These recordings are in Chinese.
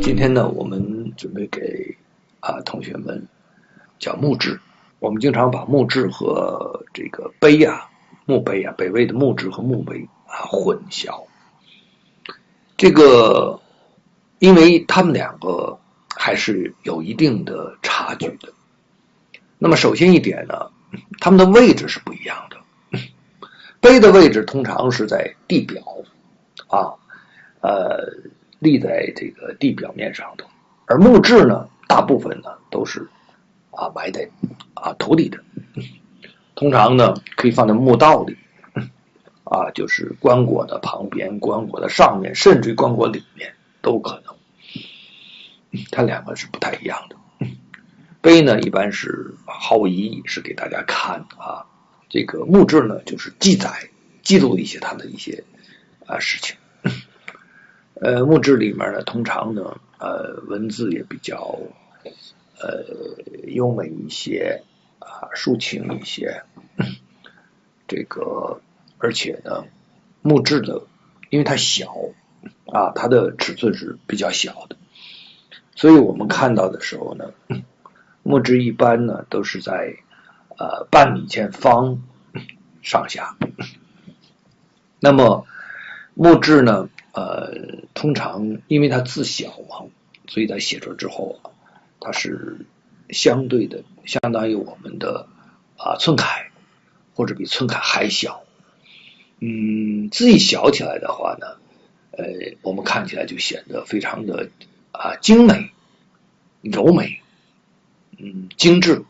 今天呢，我们准备给同学们讲木质。我们经常把木质和这个碑墓碑北魏的木质和墓碑混淆。这个因为他们两个还是有一定的差距的。那么首先一点呢，他们的位置是不一样的。碑的位置通常是在地表立在这个地表面上头，而木质呢，大部分呢都是埋在土里的，通常呢可以放在墓道里，就是棺椁的旁边、棺椁的上面，甚至棺椁里面都可能。它两个是不太一样的。碑呢一般是毫无意义，是给大家看这个木质呢就是记录一些它的一些事情。木质里面呢，通常呢，文字也比较优美一些，抒情一些。这个而且呢，木质的，因为它小它的尺寸是比较小的，所以我们看到的时候呢，木质一般呢都是在半米见方上下。那么木质呢？通常因为它字小嘛，所以它写出之后它是相对的，相当于我们的寸楷，或者比寸楷还小。字一小起来的话呢，我们看起来就显得非常的精美、柔美，精致。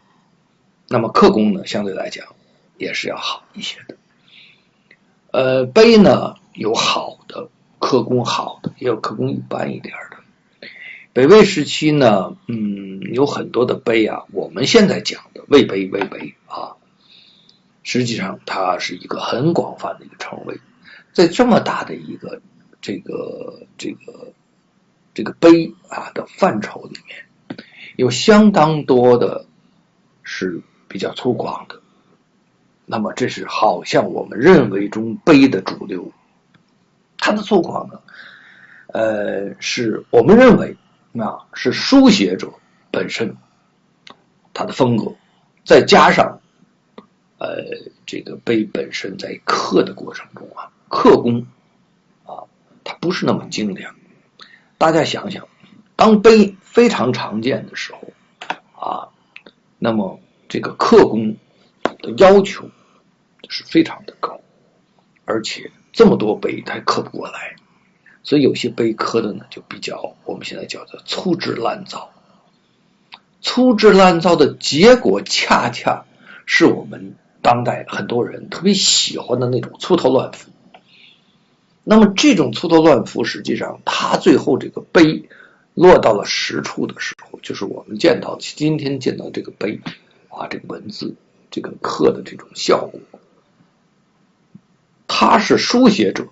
那么刻工呢，相对来讲也是要好一些的。碑呢有好的。刻工好的，也有刻工一般一点的。北魏时期呢，有很多的碑我们现在讲的魏碑实际上它是一个很广泛的一个称谓，在这么大的一个这个碑的范畴里面，有相当多的是比较粗犷的。那么这是好像我们认为中碑的主流。它的粗犷呢，是我们认为是书写者本身他的风格，再加上这个碑本身在刻的过程中刻工它不是那么精良。大家想想，当碑非常常见的时候那么这个刻工的要求是非常的高，而且这么多碑它刻不过来，所以有些碑刻的呢就比较我们现在叫做粗制滥造。粗制滥造的结果恰恰是我们当代很多人特别喜欢的那种粗头乱幅。那么这种粗头乱幅实际上它最后这个碑落到了实处的时候，就是我们今天见到这个碑这个文字这个刻的这种效果，它是书写者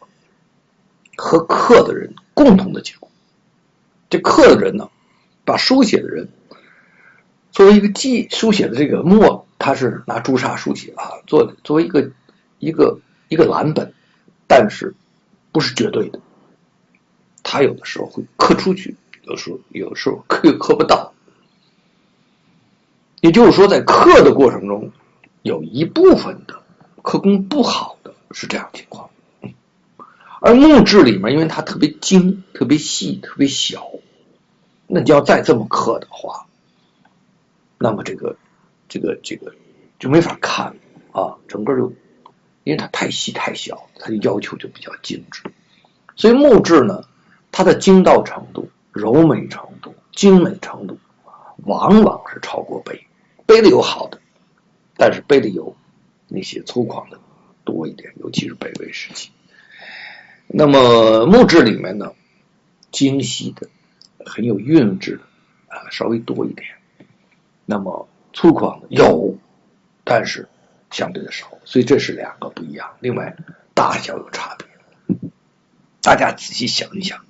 和刻的人共同的结果。这刻的人呢，把书写的人作为一个书写的这个墨，他是拿朱砂书写作为一个蓝本，但是不是绝对的，他有的时候会刻出去，有时候刻不到。也就是说，在刻的过程中，有一部分的刻工不好的是这样情况。而木质里面因为它特别精、特别细、特别小，那你要再这么刻的话，那么这个就没法看整个就因为它太细太小，它的要求就比较精致。所以木质呢，它的精到程度、柔美程度、精美程度往往是超过碑。碑里有好的，但是碑里有那些粗犷的多一点，尤其是北魏时期。那么木质里面呢，精细的很有韵致的稍微多一点。那么粗犷的有，但是相对的少，所以这是两个不一样。另外大小有差别，大家仔细想一想，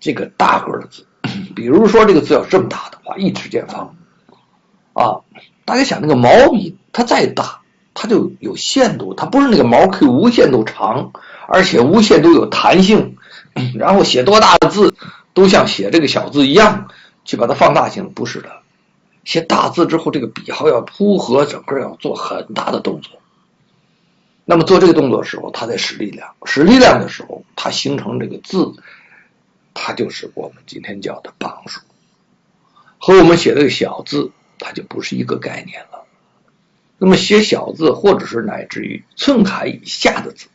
这个大个的字，比如说这个字要这么大的话，1尺见方大家想那个毛笔它再大，它就有限度，它不是那个毛可以无限度长，而且无限度有弹性，然后写多大的字都像写这个小字一样去把它放大型，不是的。写大字之后，这个笔号要铺合，整个要做很大的动作。那么做这个动作的时候，它在使力量，使力量的时候，它形成这个字，它就是我们今天叫的磅数，和我们写这个小字，它就不是一个概念了。那么写小字，或者是乃至于寸楷以下的字，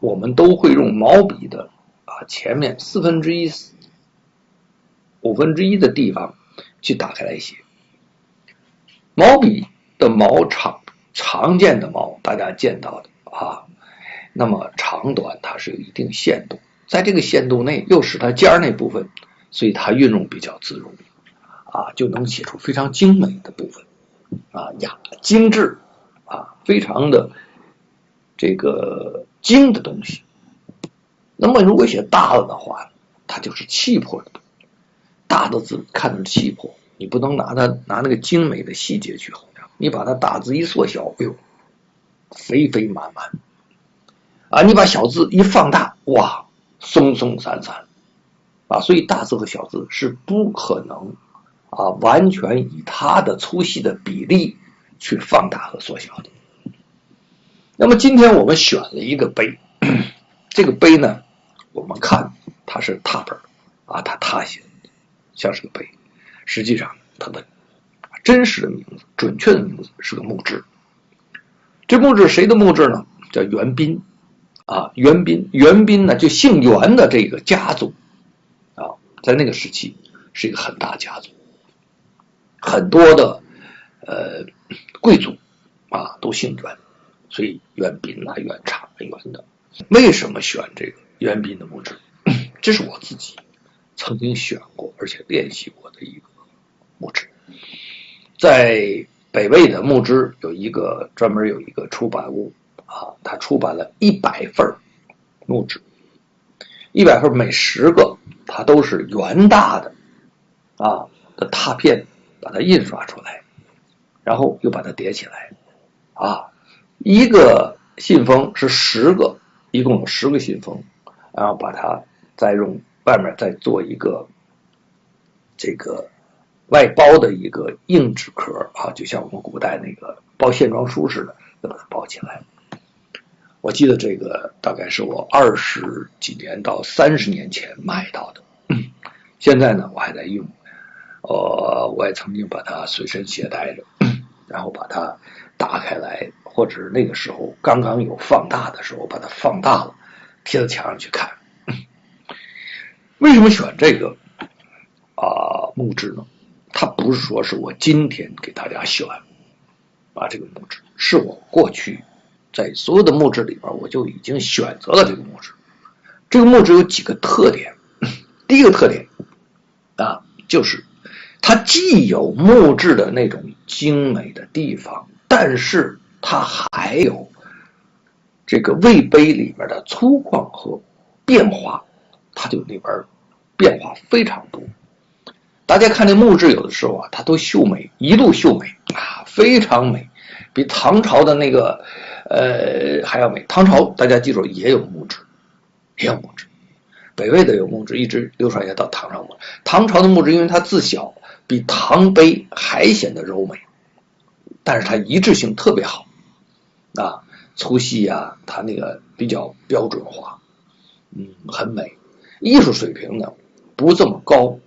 我们都会用毛笔的前面1/4、1/5的地方去打开来写。毛笔的毛常见的毛，大家见到的那么长短它是有一定限度，在这个限度内又使它尖那部分，所以它运用比较自如就能写出非常精美的部分精致非常的这个精的东西。那么如果写大了的话，它就是气魄的。大的字看着气魄，你不能拿那个精美的细节去衡量，你把它大字一缩小，肥肥满满你把小字一放大，哇，松松散散所以大字和小字是不可能完全以它的粗细的比例去放大和缩小的。那么今天我们选了一个碑，这个碑呢，我们看它是拓本它拓写像是个碑，实际上它的真实的名字、准确的名字是个墓志。这墓志谁的墓志呢？叫元彬元彬呢就姓元的这个家族在那个时期是一个很大家族，很多的贵族都姓元，所以元彬元昶元的。为什么选这个元彬的墓志？这是我自己曾经选过而且练习过的一个墓志。在北魏的墓志专门有一个出版物他出版了100份墓志，100份，每10个它都是元大的的拓片，把它印刷出来，然后又把它叠起来一个信封是10个，一共有10个信封，然后把它再用外面再做一个这个外包的一个硬纸壳就像我们古代那个包线装书似的，再把它包起来。我记得这个大概是我20几年到30年前买到的，现在呢我还在用，我也曾经把它随身携带着，然后把它打开来，或者是那个时候刚刚有放大的时候把它放大了，贴到墙上去看。为什么选这个墓志呢？它不是说是我今天给大家选这个墓志，是我过去在所有的墓志里边我就已经选择了这个墓志。这个墓志有几个特点。第一个特点就是它既有墓志的那种精美的地方，但是它还有这个魏碑里面的粗犷和变化，它就里边变化非常多。大家看这墓志有的时候它都秀美，一度秀美非常美，比唐朝的那个还要美。唐朝大家记住也有墓志，北魏的有墓志，一直流传下到唐朝。唐朝的墓志因为它字小，比唐碑还显得柔美，但是它一致性特别好粗细它那个比较标准化，很美。艺术水平呢不这么高，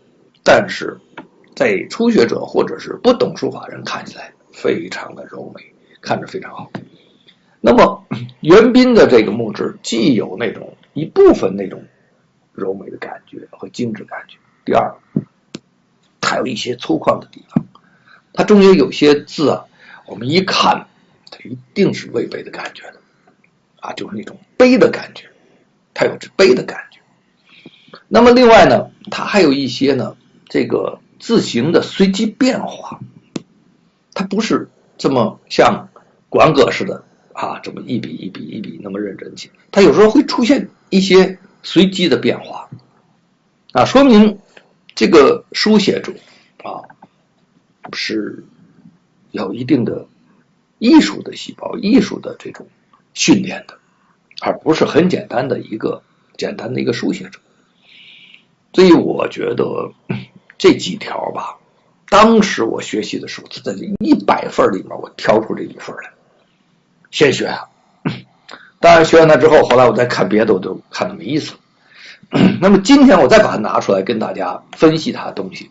但是在初学者或者是不懂书法人看起来非常的柔美，看着非常好。那么元彬的这个墓志既有那种一部分那种柔美的感觉和精致感觉，第二它有一些粗犷的地方，它中间有些字我们一看它一定是魏碑的感觉的就是那种碑的感觉，它有这碑的感觉。那么另外呢，它还有一些呢这个字形的随机变化，它不是这么像馆阁似的这么一笔一笔一笔那么认真写，它有时候会出现一些随机的变化说明这个书写者是有一定的艺术的细胞、艺术的这种训练的，而不是很简单的一个书写者。所以我觉得这几条吧，当时我学习的时候，在这100份里面，我挑出这1份来，先学啊。当然学完它之后，后来我再看别的，我就看得没意思。那么今天我再把它拿出来跟大家分析它的东西，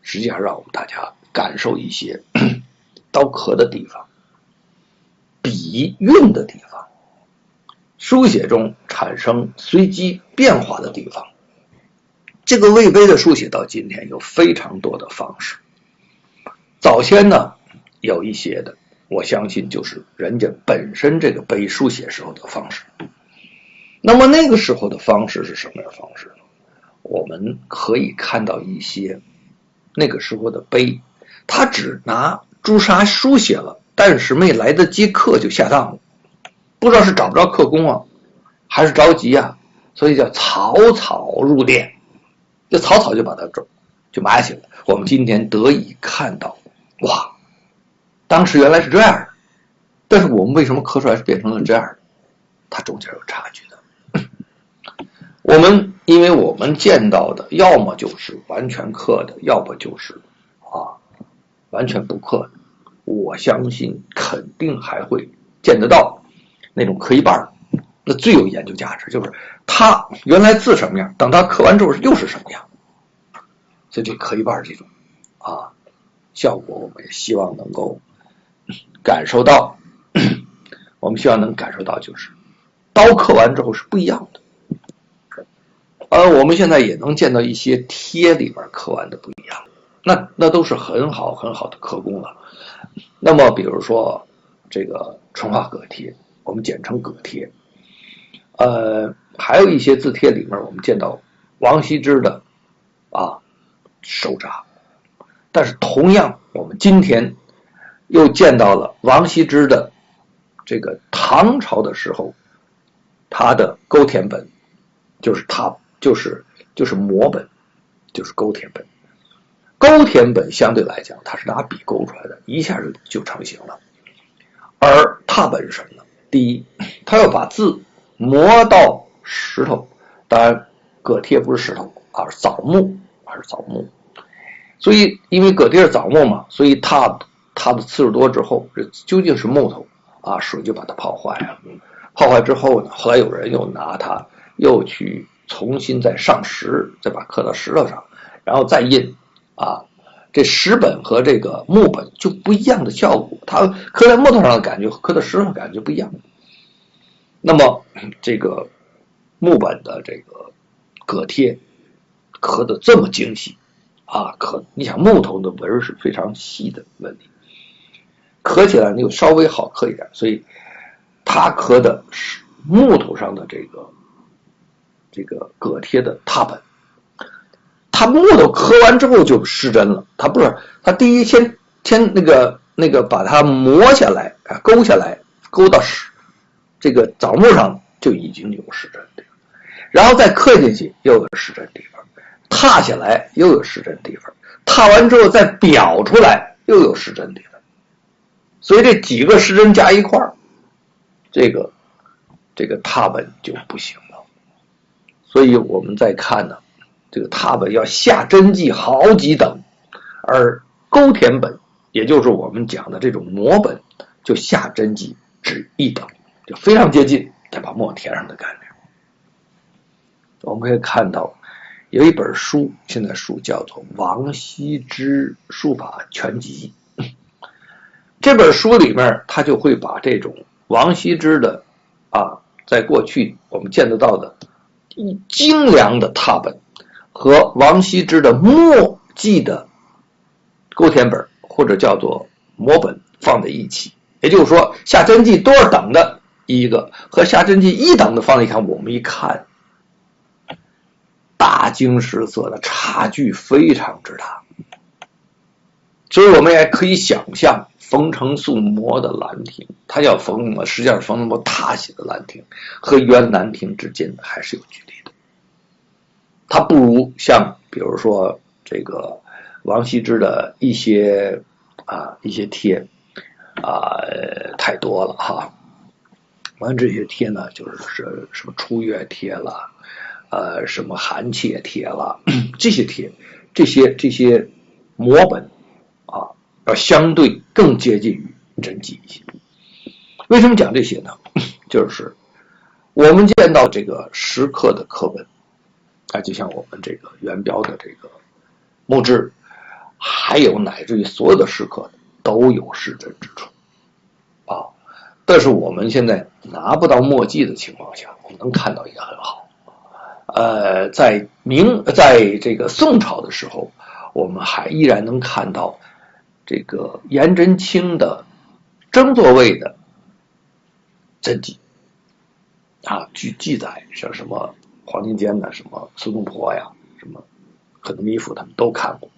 实际上让我们大家感受一些刀刻的地方，笔韵的地方，书写中产生随机变化的地方。这个魏碑的书写到今天有非常多的方式，早先呢有一些的，我相信就是人家本身这个碑书写时候的方式。那么那个时候的方式是什么样的方式呢？我们可以看到一些那个时候的碑，他只拿朱砂书写了，但是没来得及刻就下当了，不知道是找不着刻工啊，还是着急啊，所以叫草草入殓，就草草就把它就埋起来了。我们今天得以看到，哇，当时原来是这样的，但是我们为什么刻出来是变成了这样的？它中间有差距的。因为我们见到的要么就是完全刻的，要么就是完全不刻的。我相信肯定还会见得到那种刻一半，那最有研究价值就是它原来字什么样，等它刻完之后又是什么样。所以这刻一半这种效果，我们也希望能够感受到。我们希望能感受到，就是刀刻完之后是不一样的。我们现在也能见到一些贴里边刻完的不一样，那都是很好很好的刻工了。那么比如说这个淳化葛贴，我们简称葛贴，还有一些字帖里面我们见到王羲之的手札，但是同样我们今天又见到了王羲之的这个唐朝的时候他的勾填本，就是摹本，就是勾填本。勾填本相对来讲它是拿笔勾出来的，一下就成型了。而拓本是什么呢？第一，它要把字磨到石头，当然葛贴不是石头，而是枣木，所以因为葛贴是枣木嘛，所以它的次数多之后，这究竟是木头水就把它泡坏了。泡坏之后呢，后来有人又拿它又去重新再上石，再把刻到石头上，然后再印这石本和这个木本就不一样的效果，它刻在木头上的感觉和刻在石头上的感觉不一样。那么这个木本的这个葛贴刻得这么精细你想木头的纹是非常细的纹理，刻起来又稍微好刻一点，所以它刻的是木头上的这个葛贴的拓本。它木头刻完之后就失真了，它不是，它第一先那个把它磨下来勾下来，勾到这个枣木上就已经有失真地方，然后再刻进去又有失真地方，拓下来又有失真地方，拓完之后再裱出来又有失真地方，所以这几个失真加一块儿，这个拓本就不行了。所以我们再看呢，这个拓本要下真迹好几等，而勾填本也就是我们讲的这种摹本就下真迹只一等，就非常接近再把墨填上的感觉。我们可以看到有一本书，现在书叫做《王羲之书法全集》，这本书里面他就会把这种王羲之的在过去我们见得到的精良的拓本和王羲之的墨迹的勾填本或者叫做摹本放在一起，也就是说下真迹多少等的一个和下真迹一等的放在一起，我们一看大惊失色的差距非常之大。所以我们也可以想象冯承素摹的兰亭，他叫实际上冯承素他写的兰亭和原兰亭之间还是有距离的，他不如像比如说这个王羲之的一些帖太多了完这些帖呢，就是什么出月帖了什么韩切帖了，这些帖，这些摹本啊，要相对更接近于真迹一些。为什么讲这些呢？就是我们见到这个石刻的刻本啊，就像我们这个元标的这个木质，还有乃至于所有的石刻都有失真之处啊。但是我们现在拿不到墨迹的情况下，我们能看到也很好。在这个宋朝的时候，我们还依然能看到这个颜真卿的正座位的真迹啊，据记载像什么黄庭坚的、什么苏东坡呀、什么可能弥府他们都看过。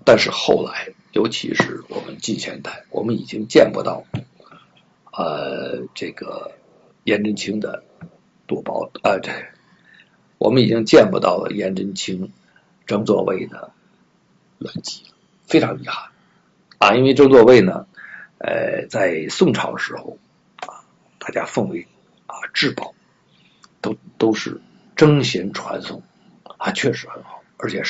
但是后来，尤其是我们近现代，我们已经见不到这个颜真卿的多宝我们已经见不到了颜真卿正座位的原迹了，非常遗憾啊！因为正座位呢，在宋朝的时候啊，大家奉为至宝，都是争先传送啊，确实很好，而且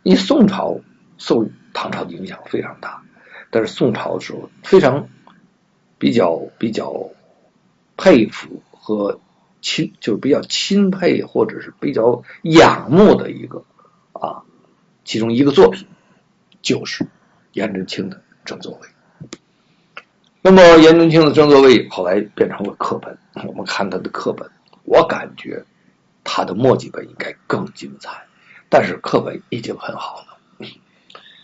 因为宋朝受唐朝的影响非常大，但是宋朝的时候非常比较佩服和就是比较钦佩或者是比较仰慕的一个其中一个作品就是颜真卿的正座位。那么颜真卿的正座位后来变成了课本，我们看他的课本，我感觉他的墨迹本应该更精彩，但是课本已经很好了。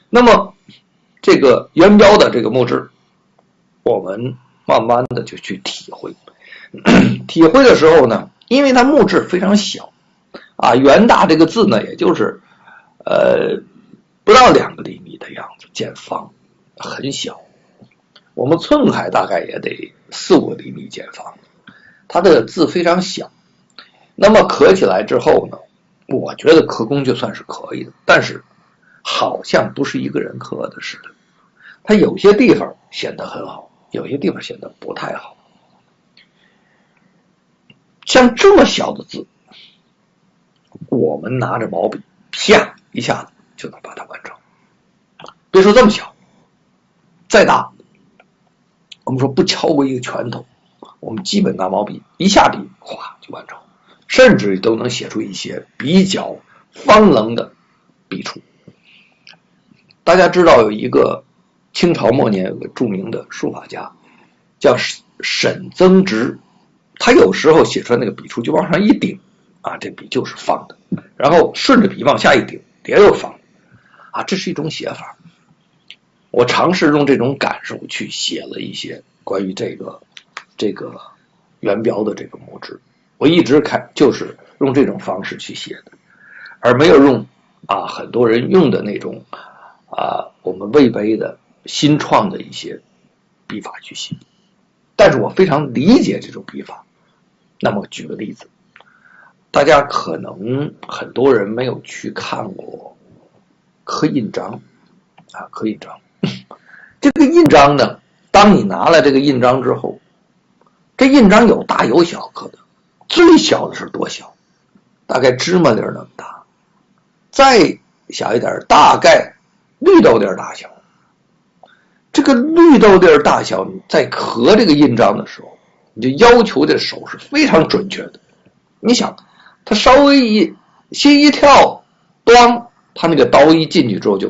那么这个元标的这个木质，我们慢慢的就去体会。体会的时候呢，因为它木质非常小啊，元大这个字呢，也就是不到2个厘米的样子，见方，很小。我们寸楷大概也得4、5厘米见方，它的字非常小。那么刻起来之后呢，我觉得刻工就算是可以的，但是好像不是一个人刻的似的，它有些地方显得很好，有些地方显得不太好。像这么小的字，我们拿着毛笔啪一下子就能把它完成。别说这么小，再大，我们说不超过一个拳头，我们基本拿毛笔一下笔哗就完成，甚至都能写出一些比较方棱的笔触。大家知道有一个清朝末年有个著名的书法家叫沈曾直，他有时候写出来那个笔触就往上一顶啊，这笔就是方的，然后顺着笔往下一顶，底下又方啊，这是一种写法。我尝试用这种感受去写了一些关于这个元标的这个木质，我一直就是用这种方式去写的，而没有用很多人用的那种我们魏碑的新创的一些笔法去写。但是我非常理解这种笔法。那么举个例子，大家可能很多人没有去看过刻印章刻印章。这个印章呢，当你拿了这个印章之后，这印章有大有小刻的，最小的是多小？大概芝麻粒那么大，再小一点大概绿豆粒大小。这个绿豆粒大小，你在刻这个印章的时候，你就要求这手是非常准确的。你想，它稍微心一跳，咣，它那个刀一进去之后就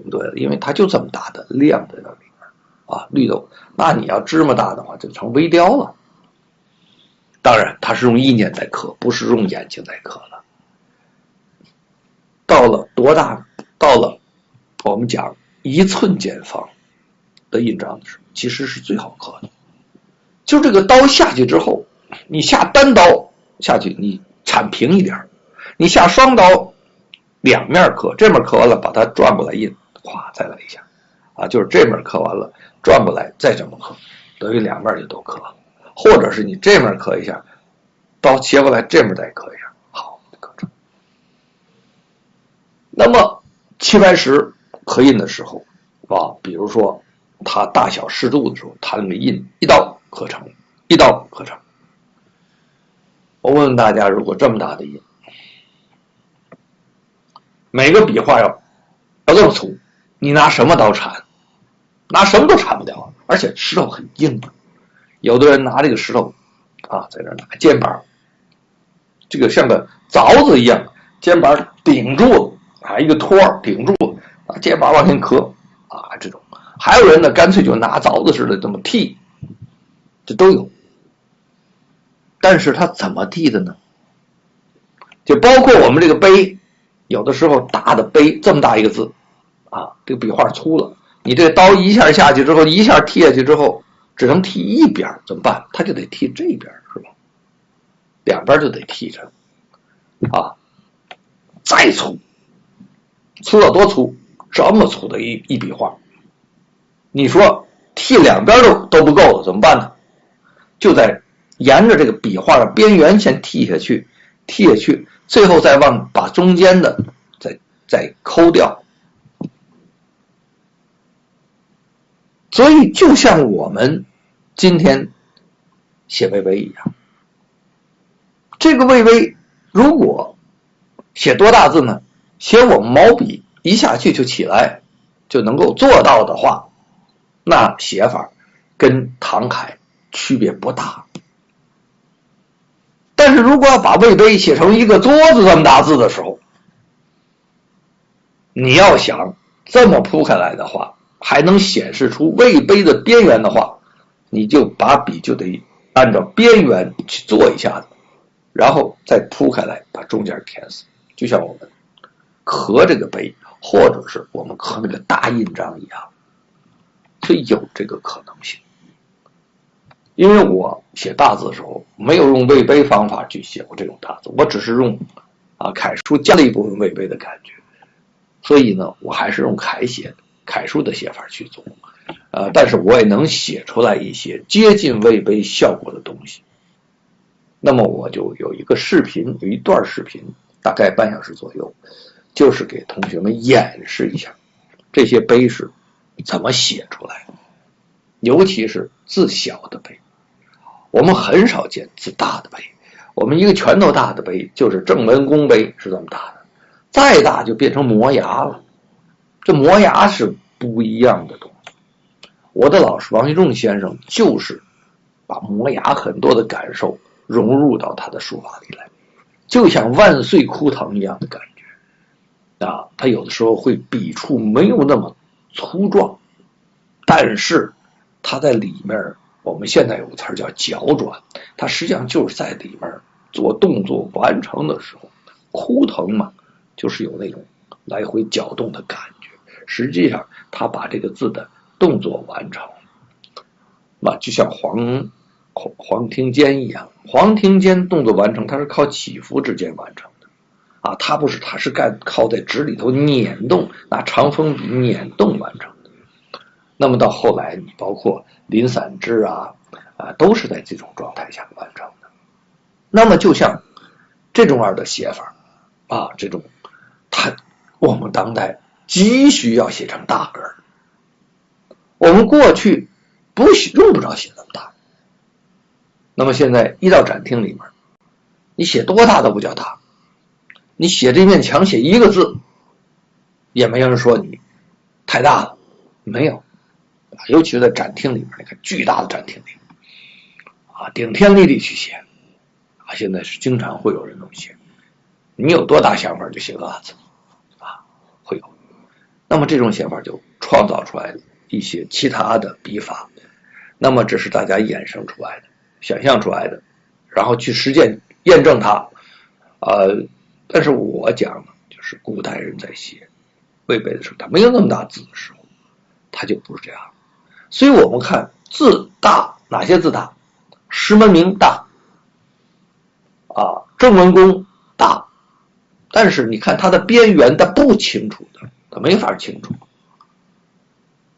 不对了，因为它就这么大的量在那里面绿豆，那你要芝麻大的话就成微雕了。当然它是用意念在刻，不是用眼睛在刻了。到了多大呢？到了我们讲1寸见方的印章的时候，其实是最好刻的。就这个刀下去之后，你下单刀下去，你铲平一点，你下双刀两面刻，这面刻完了把它转过来印，哗再来一下就是这面刻完了转过来再这么刻，等于两面就都刻了。或者是你这面刻一下，刀切过来这面再刻一下，好刻成。那么齐白石刻印的时候比如说它大小适度的时候，它那个印一刀刻成，一刀刻成。我问问大家，如果这么大的印，每个笔画要这么粗，你拿什么刀铲？拿什么都铲不掉，而且石头很硬的。有的人拿这个石头啊，在这拿肩膀，这个像个凿子一样，肩膀顶住啊，一个托顶住啊，肩膀往前磕啊，这种。还有人呢，干脆就拿凿子似的这么剔，这都有。但是他怎么剔的呢？就包括我们这个碑，有的时候大的碑这么大一个字啊，这个笔画粗了，你这个刀一下下去之后，一下剔下去之后，只能剔一边，怎么办？他就得剔这边，是吧？两边就得剔着啊，再粗，粗到多粗？这么粗的一笔画，你说剔两边都不够了，怎么办呢？就在沿着这个笔画的边缘先剔下去，最后再把中间的再抠掉。所以就像我们今天写魏碑一样，这个魏碑如果写多大字呢？写我们毛笔一下去就起来，就能够做到的话，那写法跟唐楷区别不大。但是如果要把魏碑写成一个桌子这么大字的时候，你要想这么铺开来的话，还能显示出魏碑的边缘的话，你就把笔就得按照边缘去做一下子，然后再铺开来把中间填死，就像我们刻这个碑或者是我们刻那个大印章一样，所以有这个可能性。因为我写大字的时候没有用魏碑方法去写过这种大字，我只是用楷书加了一部分魏碑的感觉，所以呢我还是用楷书的写法去做，但是我也能写出来一些接近魏碑效果的东西。那么我就有一个视频，有一段视频，大概半小时左右，就是给同学们演示一下这些碑是怎么写出来的，尤其是字小的碑。我们很少见字大的碑，我们一个拳头大的碑就是郑文公碑是这么大的，再大就变成摩崖了。这摩崖是不一样的东西。我的老师王玉仲先生就是把摩崖很多的感受融入到他的书法里来，就像万岁枯藤一样的感觉啊。他有的时候会笔触没有那么粗壮，但是他在里面，我们现在有个词叫绞转，它实际上就是在里面做动作完成的时候，枯藤嘛，就是有那种来回搅动的感觉。实际上他把这个字的动作完成，那就像黄庭坚一样，黄庭坚动作完成，他是靠起伏之间完成的啊，他不是，他是靠在纸里头捻动，拿长锋笔捻动完成的。那么到后来，你包括林散之都是在这种状态下完成的。那么就像这种样的写法这种我们当代急需要写成大个儿，我们过去用不着写那么大。那么现在一到展厅里面，你写多大都不叫大，你写这面墙写一个字，也没有人说你太大了，没有。尤其是在展厅里面，你看巨大的展厅里顶天立地去写现在是经常会有人能写，你有多大想法就写多大字会有。那么这种写法就创造出来的一些其他的笔法，那么这是大家衍生出来的，想象出来的，然后去实践验证它但是我讲呢，就是古代人在写魏碑的时候，他没有那么大字的时候，他就不是这样。所以我们看字大，哪些字大？石门铭大郑文公大，但是你看它的边缘它不清楚的，它没法清楚。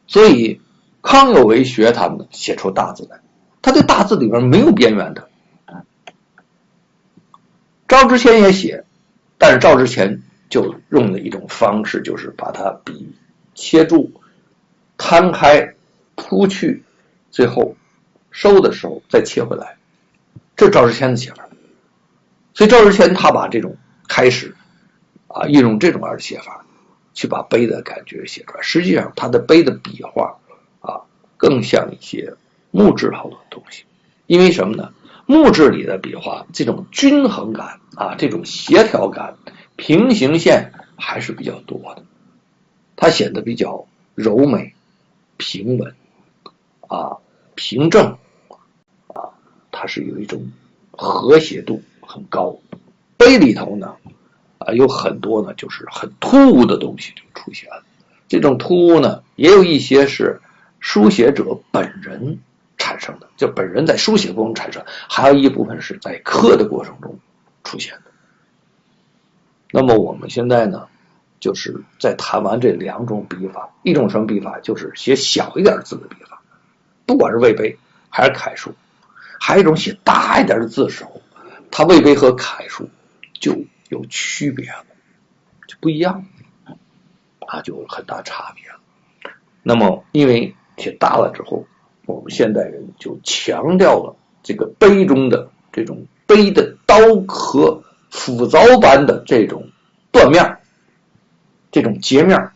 所以康有为学他们写出大字来，他对大字里面没有边缘的。赵之谦也写，但是赵之谦就用了一种方式，就是把它笔切住，摊开铺去，最后收的时候再切回来，这赵之谦的写法。所以赵之谦他把这种开始运用这种写法去把碑的感觉写出来，实际上他的碑的笔画更像一些木质好多东西。因为什么呢？木质里的笔画这种均衡感这种协调感，平行线还是比较多的，它显得比较柔美、平稳平正它是有一种和谐度很高。碑里头呢有很多呢就是很突兀的东西就出现了。这种突兀呢也有一些是书写者本人产生的，就本人在书写过程中产生，还有一部分是在刻的过程中出现的。那么我们现在呢就是在谈完这两种笔法，一种什么笔法，就是写小一点字的笔法，不管是魏碑还是楷书。还有一种写大一点的字的时候，它魏碑和楷书就有区别了，就不一样就有很大差别了。那么因为写大了之后，我们现代人就强调了这个碑中的这种碑的刀刻斧凿般的这种断面，这种截面，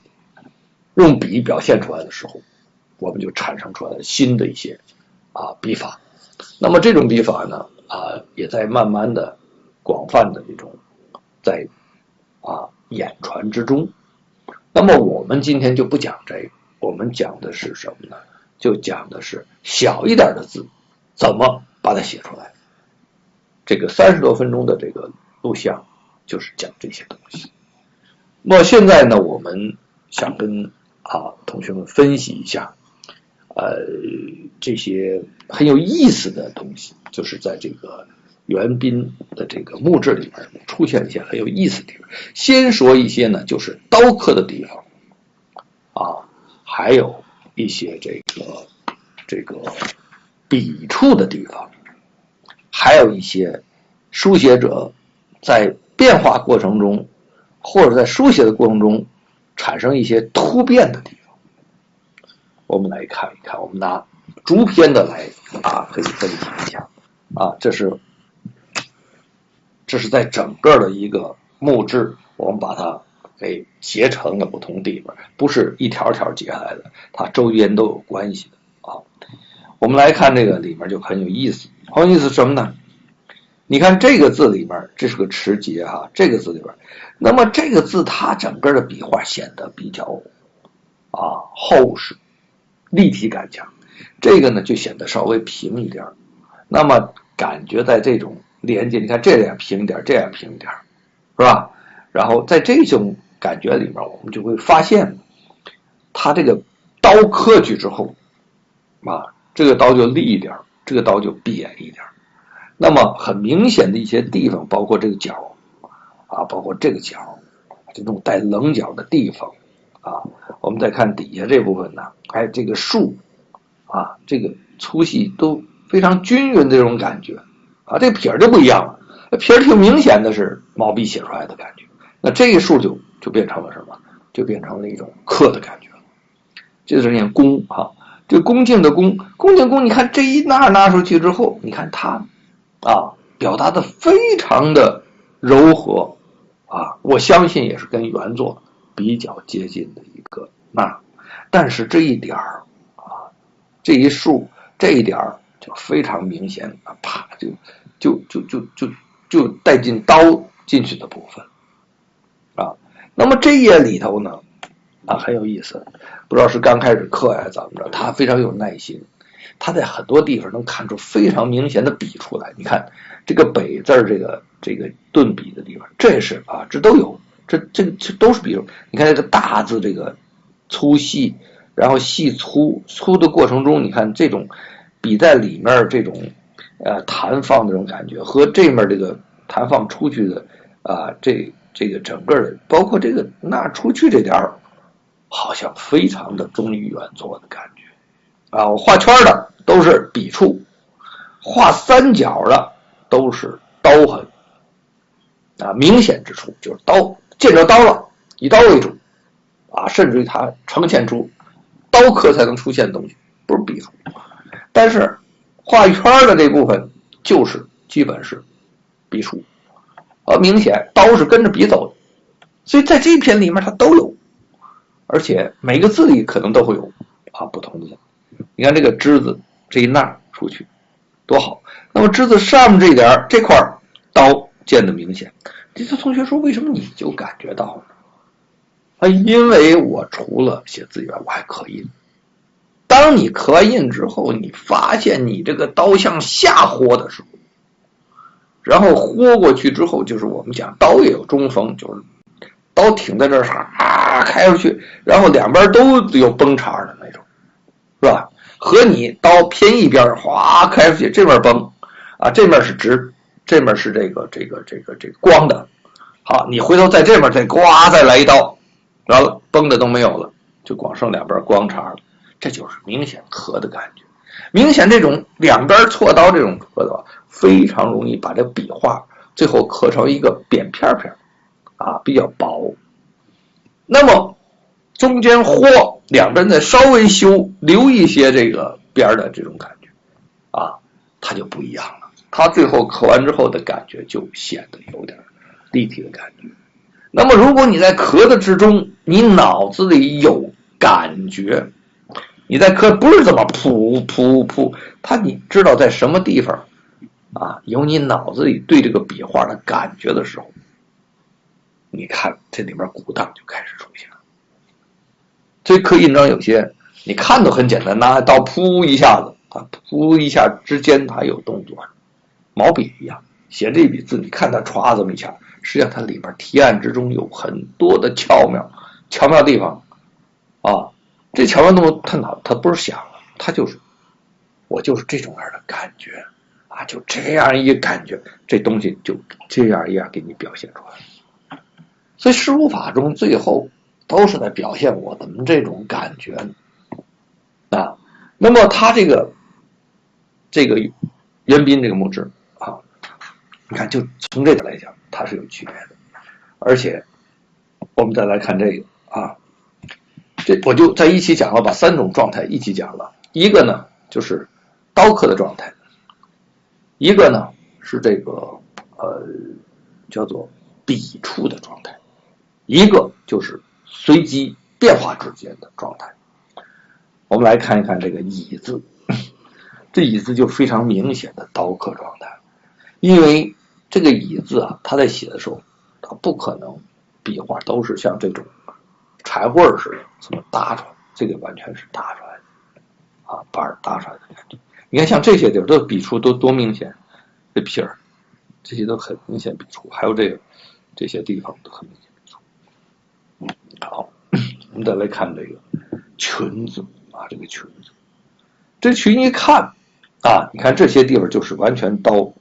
用笔表现出来的时候，我们就产生出来了新的一些笔法。那么这种笔法呢也在慢慢的广泛的这种在演传之中。那么我们今天就不讲这个，我们讲的是什么呢？就讲的是小一点的字怎么把它写出来。这个30多分钟的这个录像就是讲这些东西。那么现在呢我们想跟同学们分析一下这些很有意思的东西，就是在这个元彬的这个墓志里面出现一些很有意思的地方。先说一些呢就是刀刻的地方还有一些这个笔触的地方，还有一些书写者在变化过程中或者在书写的过程中产生一些突变的地方。我们来看一看，我们拿逐篇的来可以分析一下这是在整个的一个墓志，我们把它给截成了不同地方，不是一条条截下来的，它周边都有关系的我们来看这个里面就很有意思。很有意思什么呢？你看这个字里面，这是个持节这个字里面，那么这个字它整个的笔画显得比较厚实，立体感强。这个呢就显得稍微平一点，那么感觉在这种连接，你看这样平一点，这样平一点，是吧？然后在这种感觉里面，我们就会发现它这个刀刻去之后这个刀就立一点，这个刀就扁一点。那么很明显的一些地方，包括这个角包括这个角，这种带棱角的地方我们再看底下这部分呢，还有这个竖这个粗细都非常均匀的这种感觉这个撇就不一样了，撇挺明显的是毛笔写出来的感觉。那这一竖就变成了什么？就变成了一种刻的感觉了。这就是念恭这个恭敬的恭，恭敬恭，你看这一拿出去之后，你看它表达的非常的柔和我相信也是跟原作比较接近的一个但是这一点这一竖这一点就非常明显啪就带进刀进去的部分那么这页里头呢很有意思，不知道是刚开始刻呀怎么着，他非常有耐心，他在很多地方能看出非常明显的笔出来。你看这个北字这个顿笔的地方，这也是这都有，这都是笔。你看这个大字这个粗细，然后细粗的过程中，你看这种笔在里面这种弹放的这种感觉，和这面这个弹放出去的这个整个的，包括这个拿出去这点好像非常的忠于原作的感觉我画圈的都是笔触，画三角的都是刀痕明显之处就是刀见着刀了，以刀为主甚至于它呈现出刀刻才能出现的东西，不是笔触。但是画圈的这部分就是基本是笔触明显刀是跟着笔走的，所以在这一篇里面它都有，而且每个字里可能都会有不同的。你看这个之字这一捺出去多好，那么之字上面这块刀见得明显。这次同学说为什么你就感觉到呢？因为我除了写字以外我还刻印。当你刻完印之后，你发现你这个刀向下豁的时候，然后豁过去之后，就是我们讲刀也有中锋，就是刀挺在这儿开出去，然后两边都有崩茬的那种，是吧？和你刀偏一边哗开出去，这边崩这面是直，这面是这个光的，好，你回头在这面再来一刀，完了崩的都没有了，就光剩两边光茬了，这就是明显刻的感觉。明显这种两边错刀这种刻的话，非常容易把这笔画最后刻成一个扁片片比较薄。那么中间豁，两边再稍微修，留一些这个边的这种感觉它就不一样了。它最后刻完之后的感觉就显得有点立体的感觉。那么如果你在刻的之中，你脑子里有感觉，你在刻不是这么噗，你知道在什么地方有你脑子里对这个笔画的感觉的时候，你看这里面鼓荡就开始出现了。所以刻印章有些你看都很简单，拿刀噗一下子，噗一下之间它有动作，毛笔一样写这笔字，你看它歘这么一下，实际上它里面提案之中有很多的巧妙地方这巧妙动作它不是想，它就是我就是这种样的感觉就这样一个感觉，这东西就这样一样给你表现出来。所以师傅法中最后都是在表现我们这种感觉那么他这个元彬这个木质你看就从这个来讲它是有区别的。而且我们再来看这个这我就在一起讲了，把三种状态一起讲了。一个呢就是刀刻的状态，一个呢是这个叫做笔触的状态，一个就是随机变化之间的状态。我们来看一看这个乙字，这乙字就非常明显的刀刻状态。因为这个乙字他在写的时候，他不可能笔画都是像这种柴棍似的这么搭出来，这个完全是搭出来的板搭出来的感觉。你看像这些地方都笔触都多明显，这撇儿这些都很明显笔触，还有这些地方都很明显笔触。好，我们再来看这个裙子这个裙子，这裙一看你看这些地方就是完全刀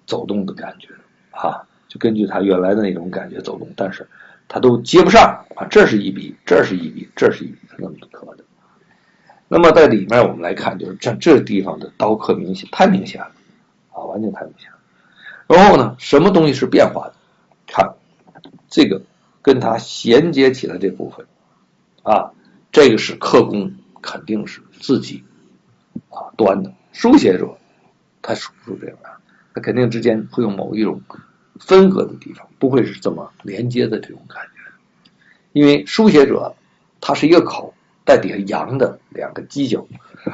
走动的感觉就根据它原来的那种感觉走动，但是它都接不上这是一笔，这是一笔，这是一笔，那么刻的。那么在里面我们来看，就是这地方的刀刻明显，太明显了完全太明显了。然后呢，什么东西是变化的？看这个跟它衔接起来这部分这个是刻工肯定是自己端的，书写者他属不属这样他肯定之间会有某一种分隔的地方，不会是这么连接的这种感觉。因为书写者他是一个口在底下扬的两个犄角，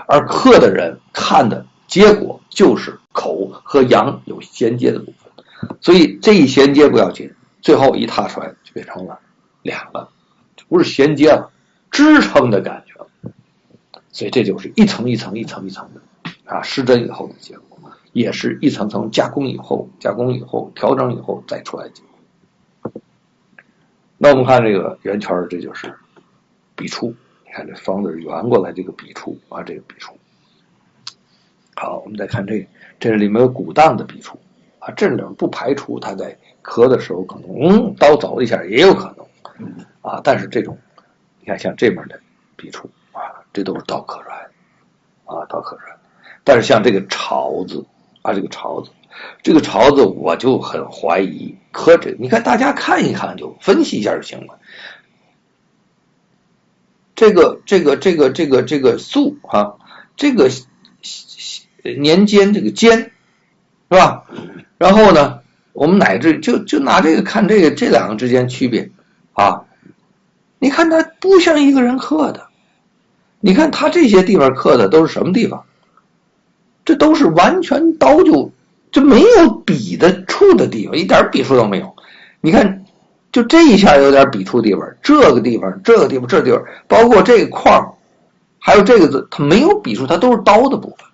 而刻的人看的结果就是口和扬有衔接的部分，所以这一衔接不要紧，最后一踏出来就变成了两个，就不是衔接了，支撑的感觉了。所以这就是一层一层一层一层的施针以后的结果，也是一层层加工以后调整以后再出来的结果。那我们看这个圆圈，这就是笔触，你看这方字圆过来这个笔触这个笔触。好，我们再看这里面有鼓荡的笔触这里面不排除他在刻的时候可能刀走一下也有可能但是这种你看像这面的笔触这都是刀刻出来的刀刻出来的。但是像这个朝字这个朝字我就很怀疑刻这个，你看大家看一看就分析一下就行了。这个素这个年间这个间是吧？然后呢我们乃至就拿这个看这两个之间区别啊，你看它不像一个人刻的，你看它这些地方刻的都是什么地方？这都是完全刀就没有笔的触的地方，一点笔触都没有。你看，就这一下有点笔触地方，这个地方，包括这个框，还有这个字，它没有笔触，它都是刀的部分。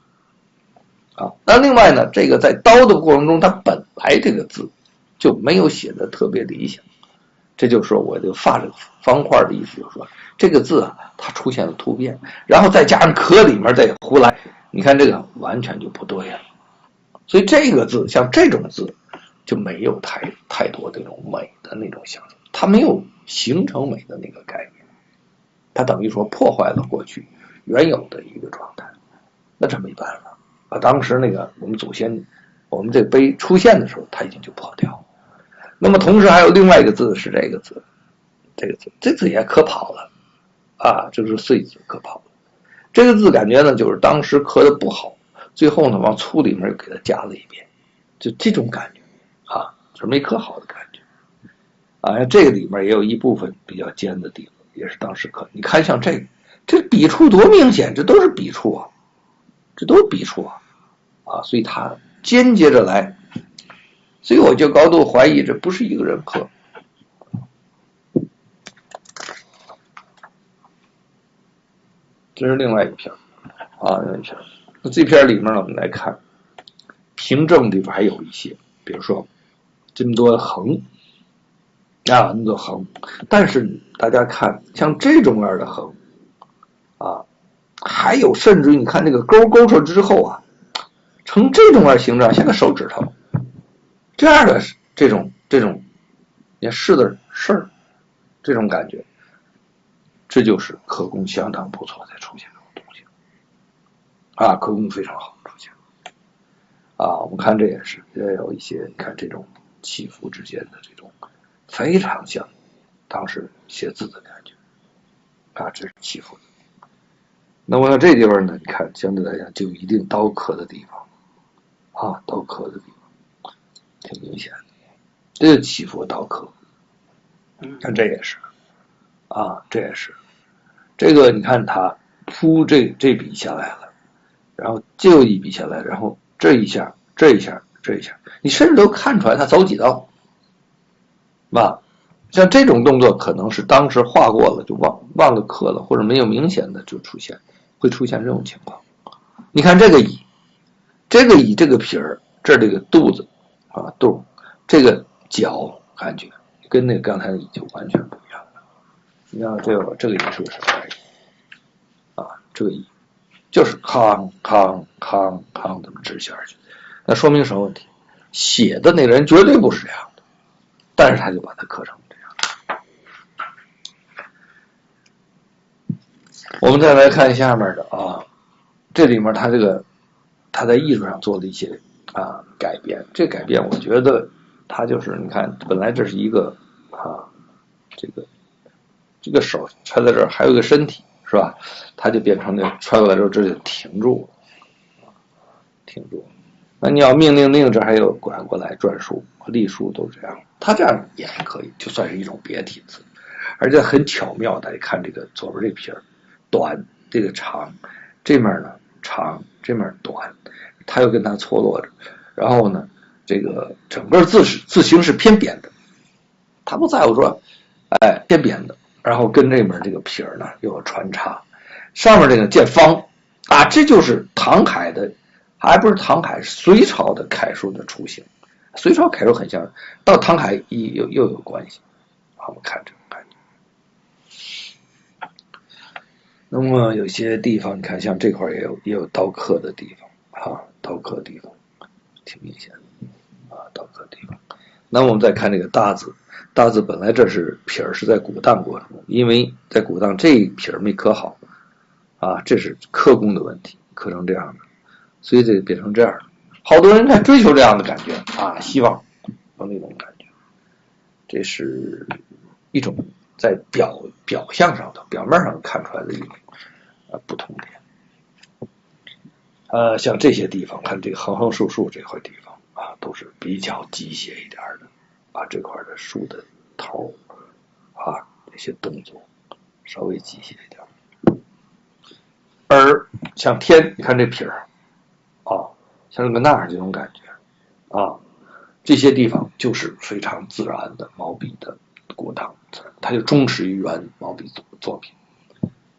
啊，那另外呢，这个在刀的过程中，它本来这个字就没有写的特别理想。这就是说我这个画这个方块的意思，就是说这个字啊，它出现了突变，然后再加上壳里面再胡来，你看这个完全就不对了。所以这个字像这种字就没有太多这种美的那种象征，它没有形成美的那个概念，它等于说破坏了过去原有的一个状态。那这没办法啊！当时那个我们祖先，我们这碑出现的时候，它已经就破掉了。那么同时还有另外一个字是这个字，这字也刻跑了啊，这是碎字刻跑了。这个字感觉呢，就是当时刻的不好，最后呢往粗里面给它加了一遍，就这种感觉啊，就是没刻好的感觉啊。这个里面也有一部分比较尖的地方，也是当时刻。你看像这笔触多明显，这都是笔触啊，这都是笔触啊，所以它间接着来。所以我就高度怀疑这不是一个人刻。这是另外一篇啊，另外一篇。那这篇里面呢，我们来看凭证地方还有一些，比如说这么多横啊，那么多横，但是大家看像这种样的横啊，还有甚至于你看这个勾出之后啊，成这种样形状，像个手指头。这样的这种也是的事儿，这种感觉，这就是刻工相当不错才出现这种东西啊，刻工非常好出现啊。我们看这也是也有一些，你看这种起伏之间的这种非常像当时写字的感觉啊，这是起伏的。那么这地方呢，你看相对来讲就有一定刀刻的地方啊，刀刻的地方挺明显的。这个起伏刀刻，看这也是啊，这也是这个，你看他铺这笔下来了，然后就一笔下来，然后这一下，你甚至都看出来他走几刀，吧？像这种动作可能是当时画过了就忘了刻了，或者没有明显的就会出现这种情况。你看这个乙这个皮儿，这个肚子啊肚，这个脚感觉跟那个刚才的乙就完全不一样了。你看这个乙是不是啊？这个乙就是康这么直下去，那说明什么问题？写的那个人绝对不是这样的，但是他就把它刻成这样。我们再来看下面的啊，这里面他在艺术上做了一些改变。这改变我觉得他就是你看，本来这是一个这个手揣在这儿，还有一个身体是吧？他就变成那揣过来之后，这就停住了，停住了。那你要命令令，这还有转过来篆书、隶书都这样，他这样也还可以，就算是一种别体字，而且很巧妙。大家看这个左边这撇短，这个长，这面呢长，这面短，他又跟它错落着，然后呢，这个整个字形是偏扁的，他不在乎说，偏扁的，然后跟这面这个撇呢又有穿插，上面这个见方啊，这就是唐楷的。还不是唐楷，是隋朝的楷书的雏形。隋朝楷书很像，到唐楷又有关系。好，我们看这种感觉。那么有些地方，你看像这块也有刀刻的地方啊，刀刻的地方挺明显的啊，刀刻的地方。那么我们再看这个大字，大字本来这是撇儿是在鼓荡过程中，因为在鼓荡这一撇儿没刻好啊，这是刻工的问题，刻成这样的。所以这变成这样，好多人在追求这样的感觉啊，希望有那种感觉，这是一种在表象上的表面上看出来的一种不同点。像这些地方，看这个横竖这块地方都是比较机械一点的，这块的树的头这些动作稍微机械一点。而像天，你看这撇像这个那儿这种感觉这些地方就是非常自然的毛笔的过堂，它就忠实于原毛笔作品。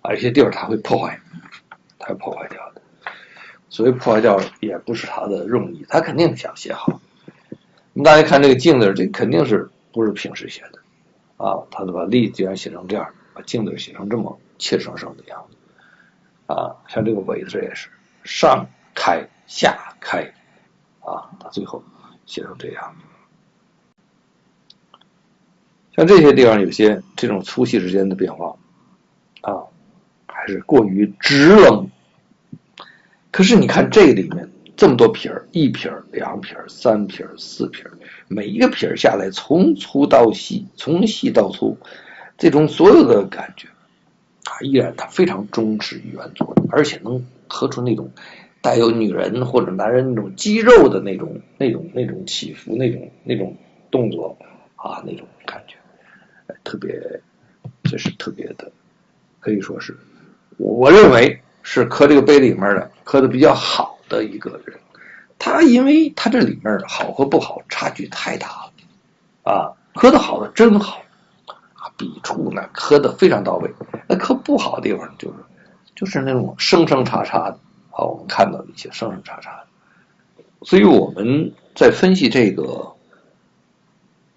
有些地方它会破坏掉的。所以破坏掉也不是他的用意，他肯定想写好。你大家看这个镜子，这肯定是不是平时写的他把力居然写成这样，把镜子写成这么切生生的样子像这个尾字也是上开下开他最后写成这样。像这些地方有些这种粗细之间的变化还是过于直冷。可是你看这里面这么多撇，1撇、2撇、3撇、4撇，每一个撇下来从粗到细，从细到粗，这种所有的感觉依然它非常忠实于原作的，而且能合出那种带有女人或者男人那种肌肉的那种起伏，那种动作那种感觉，特别，这是特别的，可以说是我认为是刻这个碑里面的刻的比较好的一个人。他因为他这里面好和不好差距太大了刻的好的真好笔触呢刻的非常到位，那刻不好的地方就是那种生生叉叉的我们看到一些生生叉叉的。所以我们在分析这个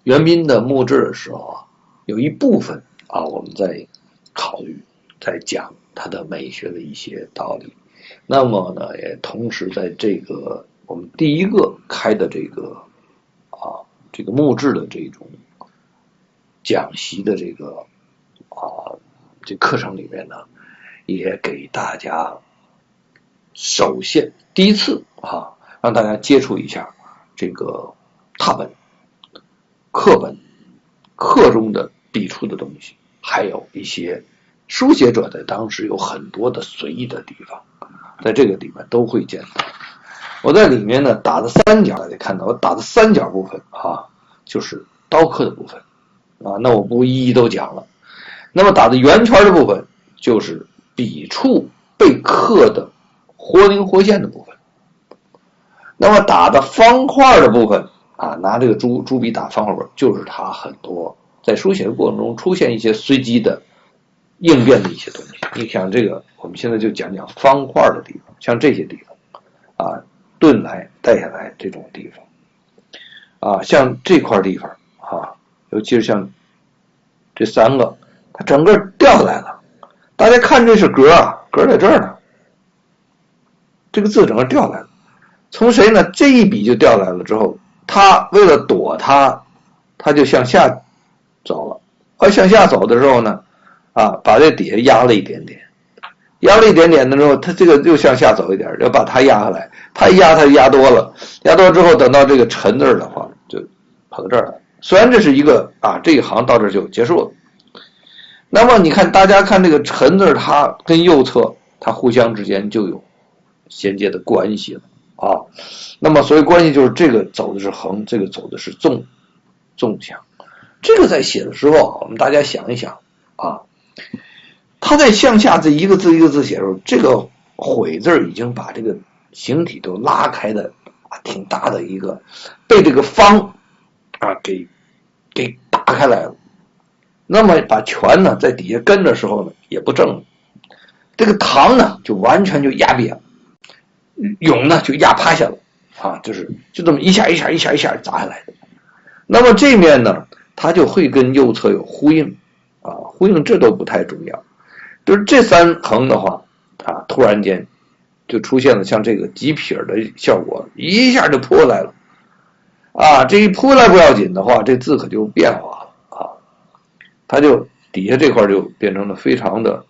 元彬的墓志的时候有一部分我们在考虑在讲它的美学的一些道理。那么呢也同时在这个我们第一个开的这个墓志的这种讲习的这个这课程里面呢，也给大家首先第一次让大家接触一下这个拓本、课中的笔触的东西，还有一些书写者在当时有很多的随意的地方，在这个里面都会见到。我在里面呢打的三角，大家看到我打的三角部分就是刀刻的部分那我不一一都讲了。那么打的圆圈的部分就是笔触被刻的活灵活现的部分。那么打的方块的部分拿这个朱笔打方块，就是它很多在书写的过程中出现一些随机的应变的一些东西。你想这个，我们现在就讲讲方块的地方，像这些地方顿来带下来这种地方像这块地方尤其是像这3个，它整个掉下来了。大家看这是格格在这儿呢，这个字整个掉下来了。从谁呢？这一笔就掉下来了之后，他为了躲他就向下走了。而向下走的时候呢把这底下压了一点点，压了一点点的时候，他这个又向下走一点，要把它压下来。他一压，他压多了，压多了之后，等到这个陈字的话，就跑到这儿来。虽然这是一个这一行到这就结束了。那么你看，大家看这个陈字，它跟右侧它互相之间就有衔接的关系了那么所以关系就是这个走的是横，这个走的是纵向。这个在写的时候，我们大家想一想他在向下这一个字一个字写的时候，这个悔字已经把这个形体都拉开的挺大的一个，被这个方给打开来了。那么把拳呢在底下跟的时候呢也不正了，这个堂呢就完全就压瘪了，勇呢就压趴下了就这么一下一下砸下来的。那么这面呢它就会跟右侧有呼应呼应这都不太重要，就是这3横的话突然间就出现了像这个几撇的效果，一下就扑来了这一扑来不要紧的话，这字可就变化了它就底下这块就变成了非常的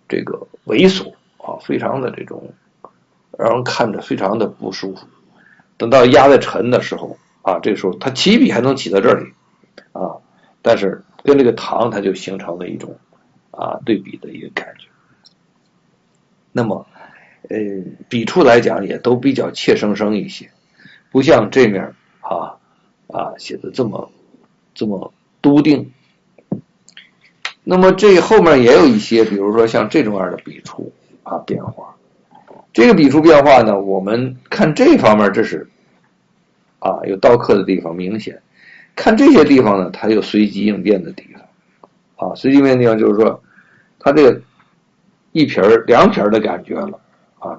这个猥琐非常的这种让人看着非常的不舒服。等到压在沉的时候这个时候它起笔还能起到这里但是跟这个堂它就形成了一种对比的一个感觉。那么笔触来讲也都比较切生生一些。不像这面写的这么笃定。那么这后面也有一些，比如说像这种样的笔触变化。这个笔触变化呢，我们看这方面，这是有刀刻的地方明显。看这些地方呢，它有随机应变的地方随机应变的地方就是说，它这个一撇两撇的感觉了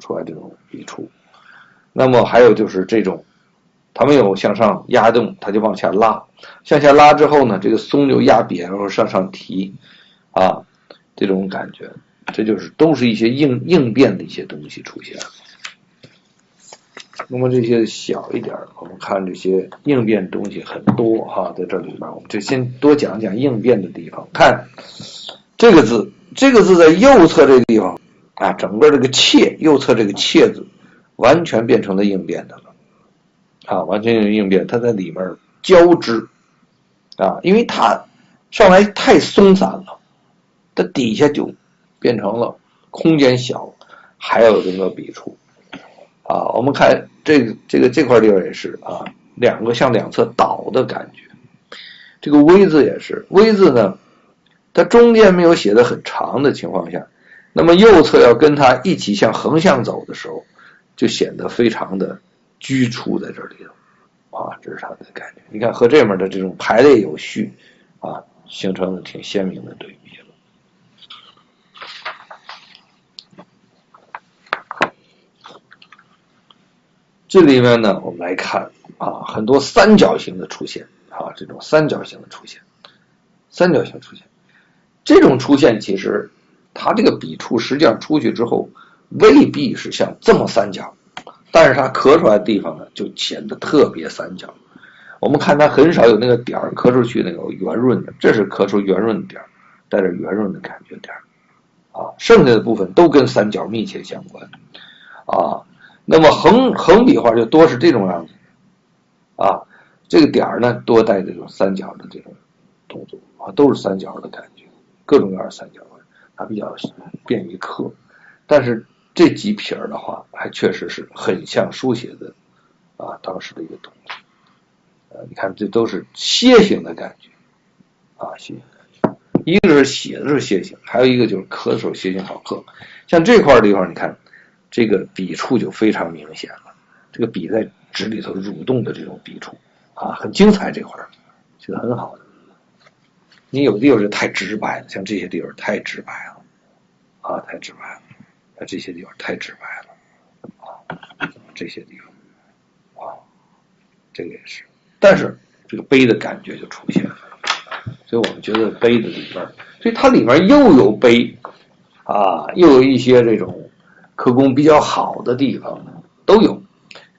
出来这种笔触。那么还有就是这种，它没有向上压动，它就往下拉，向下拉之后呢，这个松就压扁，然后向上提这种感觉，这就是都是一些应变的一些东西出现了。那么这些小一点，我们看这些应变东西很多在这里边我们就先多讲讲应变的地方。看这个字在右侧这个地方整个这个切，右侧这个切字完全变成了应变的了完全应变，它在里面交织因为它上来太松散了，它底下就变成了空间小，还有这个笔触我们看这块地方也是两个向两侧倒的感觉。这个微字也是，微字呢，它中间没有写的很长的情况下，那么右侧要跟它一起向横向走的时候，就显得非常的拘束在这里了这是它的感觉。你看和这面的这种排列有序形成了挺鲜明的对比了。这里面呢，我们来看很多三角形的出现这种三角形的出现，这种出现其实它这个笔触实际上出去之后未必是像这么三角，但是它刻出来的地方呢就显得特别三角。我们看它很少有那个点刻出去那个圆润的，这是刻出圆润的点，带着圆润的感觉点剩下的部分都跟三角密切相关那么横笔画就多是这种样子这个点呢多带这种三角的这种动作都是三角的感觉，各种各样的三角它比较便于刻。但是这几撇的话还确实是很像书写的当时的一个动作你看这都是楔形的感觉楔形感觉，一个是写的是楔形，还有一个就是刻的时候楔形好刻。像这块地方你看这个笔触就非常明显了，这个笔在纸里头蠕动的这种笔触很精彩，这块写得很好的。你有的地方就太直白了，像这些地方太直白了太直白了这些地方太直白了这些地方这个也是。但是这个碑的感觉就出现了，所以我们觉得碑的里边，所以它里面又有碑又有一些这种刻工比较好的地方都有。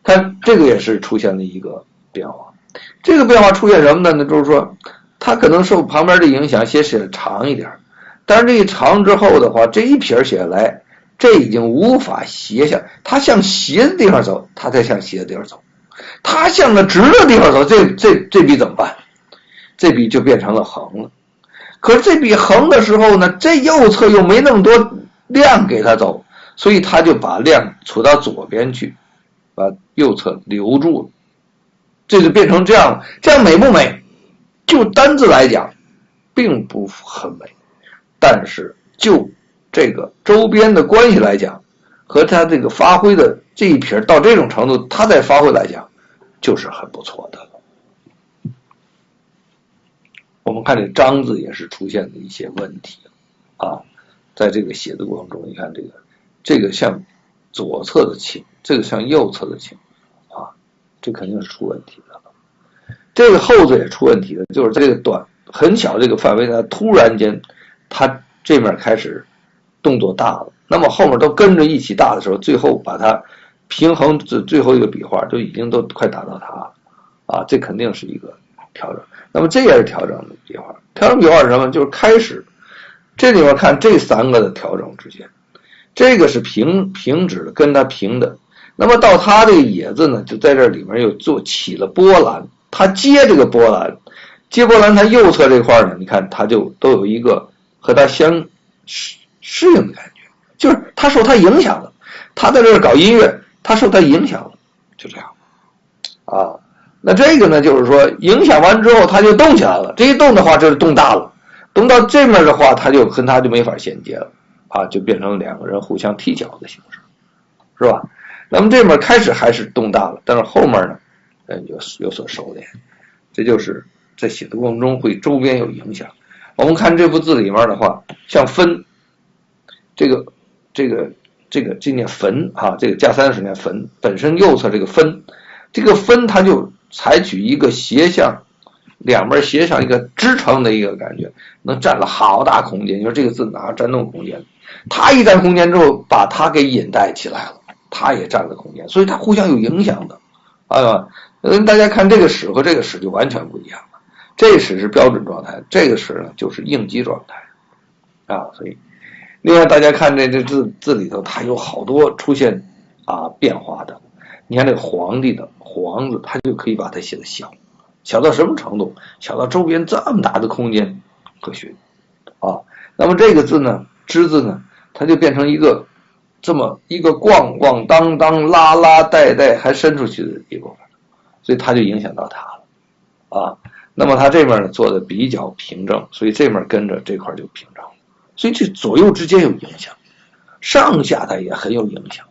看这个也是出现了一个变化，这个变化出现什么呢？就是说它可能受旁边的影响写长一点，但是这一长之后的话，这一撇写下来，这已经无法斜向，它向斜的地方走，它才向斜的地方走，它向着直的地方走，这笔怎么办？这笔就变成了横了。可是这笔横的时候呢，这右侧又没那么多量给它走，所以他就把量处到左边去，把右侧留住了，这就变成这样了。这样美不美？就单字来讲并不很美，但是就这个周边的关系来讲，和他这个发挥的这一撇到这种程度，他再发挥来讲就是很不错的了。我们看这章字也是出现了一些问题在这个写的过程中，你看这个向左侧的倾，这个向右侧的倾这肯定是出问题的了。这个后字也出问题的，就是这个短很小这个范围呢，突然间它这面开始动作大了，那么后面都跟着一起大的时候，最后把它平衡最后一个笔画就已经都快达到它了这肯定是一个调整。那么这也是调整的笔画，调整笔画是什么？就是开始这里面看这三个的调整之间，这个是平直的，跟它平的，那么到它这个野字呢，就在这里面又起了波澜，它接这个波澜，它右侧这块呢，你看它就都有一个和它相适应的感觉，就是它受它影响了，它在这儿搞音乐，它受它影响了，就这样啊。那这个呢，就是说影响完之后，它就动起来了。这一动的话，就是动大了。动到这面的话，它就跟它就没法衔接了啊，就变成两个人互相踢脚的形式，是吧？那么这面开始还是动大了，但是后面呢，有所收敛。这就是在写的过程中会周边有影响。我们看这幅字里面的话，像分，这念坟啊，这个加三是念坟，本身右侧这个分，这个分它就采取一个斜向，两边斜上一个支撑的一个感觉，能占了好大空间。你说这个字哪占那么空间？它一占空间之后，把它给引带起来了，它也占了空间，所以它互相有影响的，啊，大家看这个史和这个史就完全不一样了。这史是标准状态，这个史呢就是应激状态，啊，所以另外大家看这字里头，它有好多出现变化的。你看这个皇帝的皇字，它就可以把它写的小到什么程度？小到周边这么大的空间可循啊。那么这个字呢，之字呢，它就变成一个这么一个咣咣当当拉拉带带还伸出去的一部分，所以它就影响到它了啊。那么它这面呢做的比较平正，所以这面跟着这块就平正了，所以这左右之间有影响，上下它也很有影响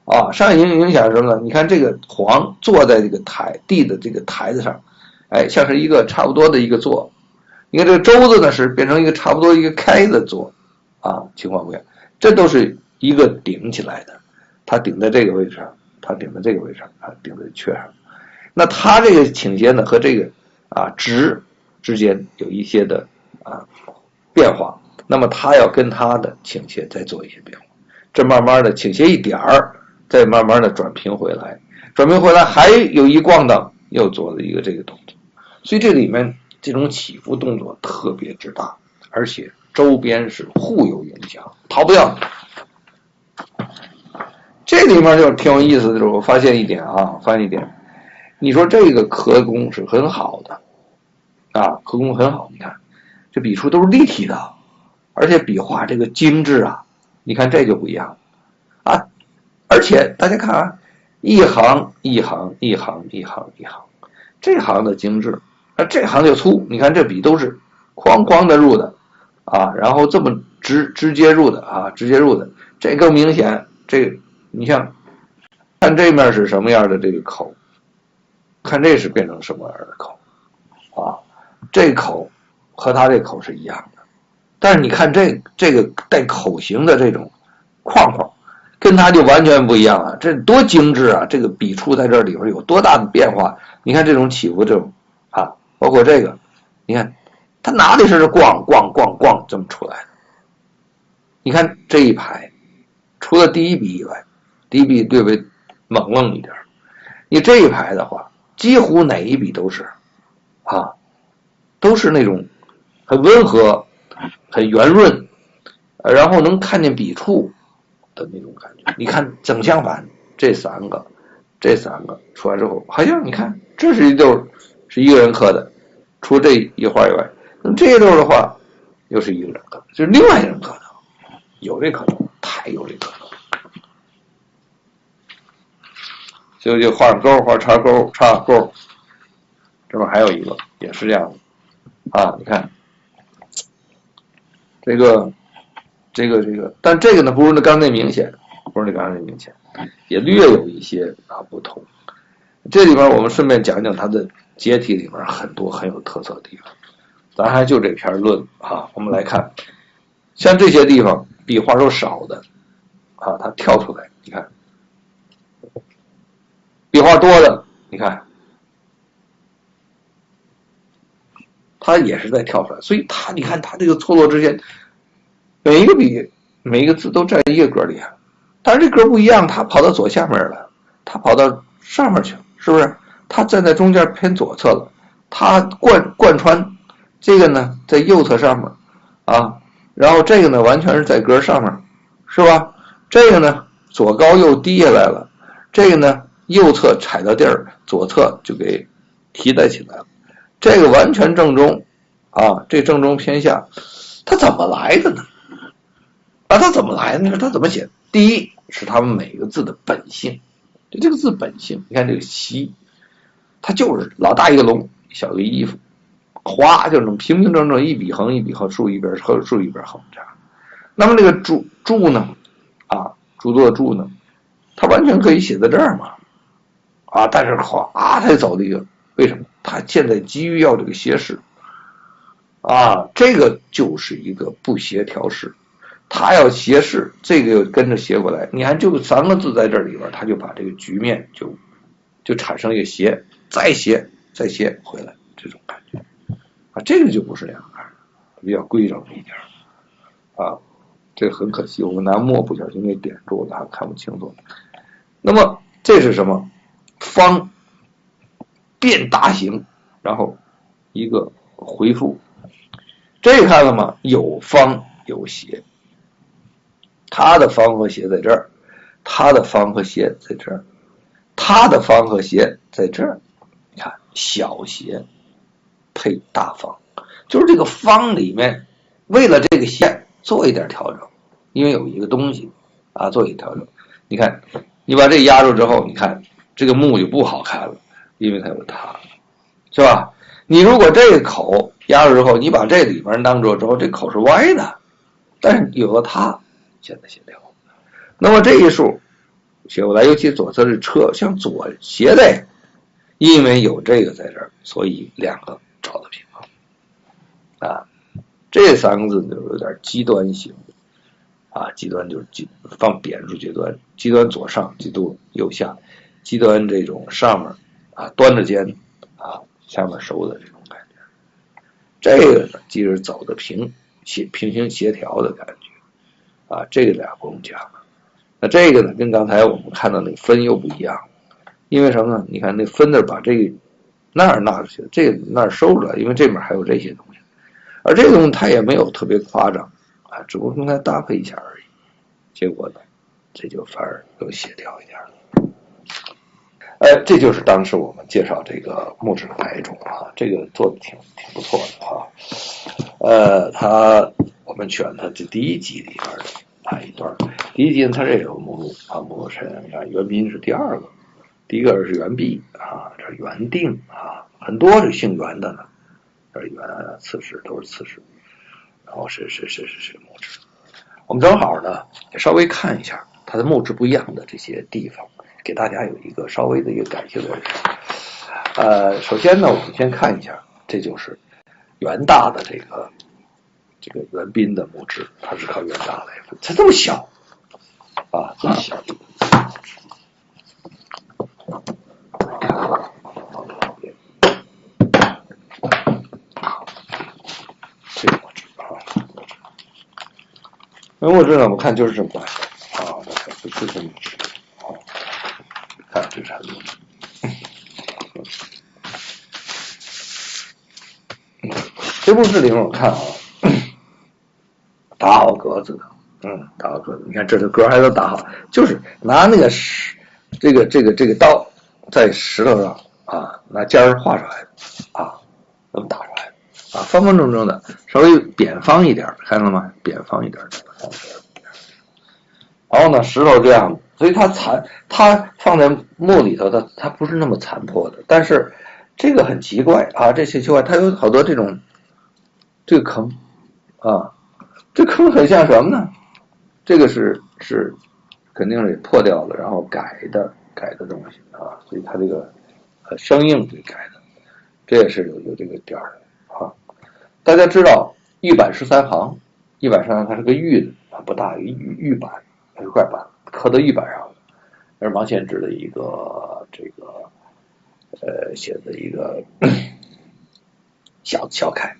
啊。上下影响什么呢？你看这个皇坐在这个地的这个台子上，哎，像是一个差不多的一个座。你看这个周字呢是变成一个差不多一个开的座啊，情况不一样，这都是一个顶起来的，它顶在这个位置上，它顶在这个位置上，它顶在缺上。那它这个倾斜呢和这个直之间有一些的变化，那么它要跟它的倾斜再做一些变化，这慢慢的倾斜一点儿，再慢慢的转平回来，转平回来还有一咣当又做了一个这个动作，所以这里面这种起伏动作特别之大，而且周边是互有影响，逃不掉。这里面就挺有意思的，就是我发现一点，你说这个刻工是很好的刻工很好，你看这笔触都是立体的，而且笔画这个精致你看这就不一样而且大家看一行一行一行一行一行，这行的精致，这行就粗，你看这笔都是哐哐的入的然后这么直接入的直接入的，这更明显。这个你像看这面是什么样的这个口，看这是变成什么样的口这口和它这口是一样的，但是你看这个带口型的这种框框跟它就完全不一样了，这多精致这个笔触在这里边有多大的变化。你看这种起伏，这种包括这个，你看它哪里是咣咣咣咣这么出来的。你看这一排除了第一笔以外，第一笔略微猛愣一点，你这一排的话几乎哪一笔都是都是那种很温和很圆润然后能看见笔触的那种感觉。你看正相反，这三个出来之后，好像你看这是一溜是一个人刻的，除这一画以外，那么这一溜的话又是一个人刻的，就是另外一个人刻的，有这可能，太有这可能。所以就画勾画叉勾叉勾，这边还有一个也是这样的你看这个，但这个呢不是那刚才明显，也略有一些不同。这里边我们顺便讲讲它的阶体里面很多很有特色的地方，咱还就这篇论我们来看，像这些地方笔画都少的它跳出来，你看笔画多的，你看它也是在跳出来，所以你看它这个错落之间，每一个笔每一个字都在一个格里但是这格不一样，它跑到左下面了，它跑到上面去了，是不是？它站在中间偏左侧了，它贯穿这个呢在右侧上面然后这个呢完全是在格上面，是吧？这个呢左高右低下来了，这个呢右侧踩到地儿，左侧就给提带起来了，这个完全正中这正中偏下，它怎么来的呢？它怎么来的？你看它怎么写？第一是他们每个字的本性，这个字本性，你看这个习，它就是老大一个龙，小一个衣服，哗就能平平整整一笔横一笔横，竖一边竖一边横这样。那么这个柱呢，啊，主座柱呢，它完全可以写在这儿嘛，啊，但是哗它走这个，为什么？它现在急于要这个斜视，啊，这个就是一个不协调式。他要斜视，这个又跟着斜过来，你看就3个字在这里边，他就把这个局面就产生一个斜，再斜回来这种感觉啊，这个就不是两个，比较规整一点啊，这个很可惜，我们拿墨不小心给点住了，看不清楚。那么这是什么？方变大形，然后一个回复，这看了吗？有方有斜。它的方和斜在这儿，它的方和斜在这儿，它的方和斜在这儿。你看，小斜配大方，就是这个方里面，为了这个斜做一点调整，因为有一个东西啊，做一个调整。你看，你把这压住之后，你看这个木就不好看了，因为它有它，是吧？你如果这个口压住之后，你把这里边当住之后，这口是歪的，但是有了它。现在协调，那么这一竖写过来，尤其左侧是车向左斜的，因为有这个在这儿，所以两个找到平衡啊。这3个字就有点极端型啊，极端就是放扁数阶端，极端左上，极端右下，极端这种上面啊端着肩啊，下面收的这种感觉。这个呢，即是走的平行协调的感觉。啊，这个俩不用讲了。那这个呢，跟刚才我们看到那个分又不一样，因为什么呢？你看那分那把这个那儿拿出去，这个那儿收出来，因为这面还有这些东西，而这个东西它也没有特别夸张啊，只不过跟它搭配一下而已。结果呢，这就反而更协调一点了。这就是当时我们介绍这个木质的白种啊，这个做的挺不错的啊。我们选的这第1集里边的一段，第1集呢，它这有目录啊，目录是你看元彬是第2个，第1个是元弼啊，这是元定啊，很多是姓元的呢，这是元刺史都是刺史，然后是木质。我们正好呢，也稍微看一下它的木质不一样的这些地方，给大家有一个稍微的一个感性的认识。首先呢，我们先看一下，这就是元大的这个元彬的木质，它是靠元大来分，它这么小啊，这么小。这个木质啊，那木质呢，我们看就是这么大小啊，不是这么直啊，看这是木质。这木质里面我看啊。打好格子的，打好格子。你看这格还都打好，就是拿那个这个刀在石头上啊，拿尖儿画出来的啊，那么打出来的啊，方方正正的，稍微扁方一点，看到了吗？扁方一点的。然后呢，石头这样，所以它放在木里头，它不是那么残破的，但是这个很奇怪啊，这些奇怪，它有好多这个坑啊。这坑很像什么呢？这个是肯定是破掉了，然后改的东西啊，所以它这个生硬给改的，这也是有这个点儿的啊。大家知道玉板13行，玉板13行它是个玉的，不大一个玉板，它是块板刻到玉板上的，而王献之的一个这个写的一个小楷，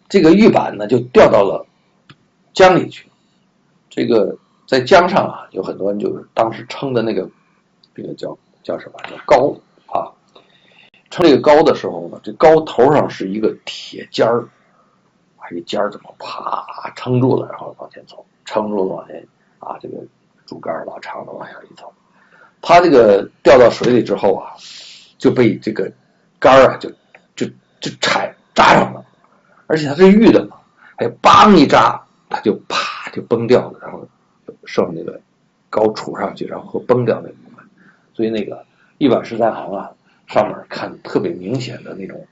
这个玉板呢就掉到了江里去，这个在江上啊，有很多人就是当时称的那个叫什么？叫篙啊。称这个篙的时候呢，这篙头上是一个铁尖儿，一个尖儿怎么啪撑住了，然后往前走，撑住了往前啊，这个竹竿老长的往下一走，它这个掉到水里之后啊，就被这个竿啊就扎上了，而且它是玉的嘛，还梆一扎。它就啪就崩掉了，然后剩那个高杵上去，然后崩掉那部分。所以那个玉板13行啊，上面看特别明显的那种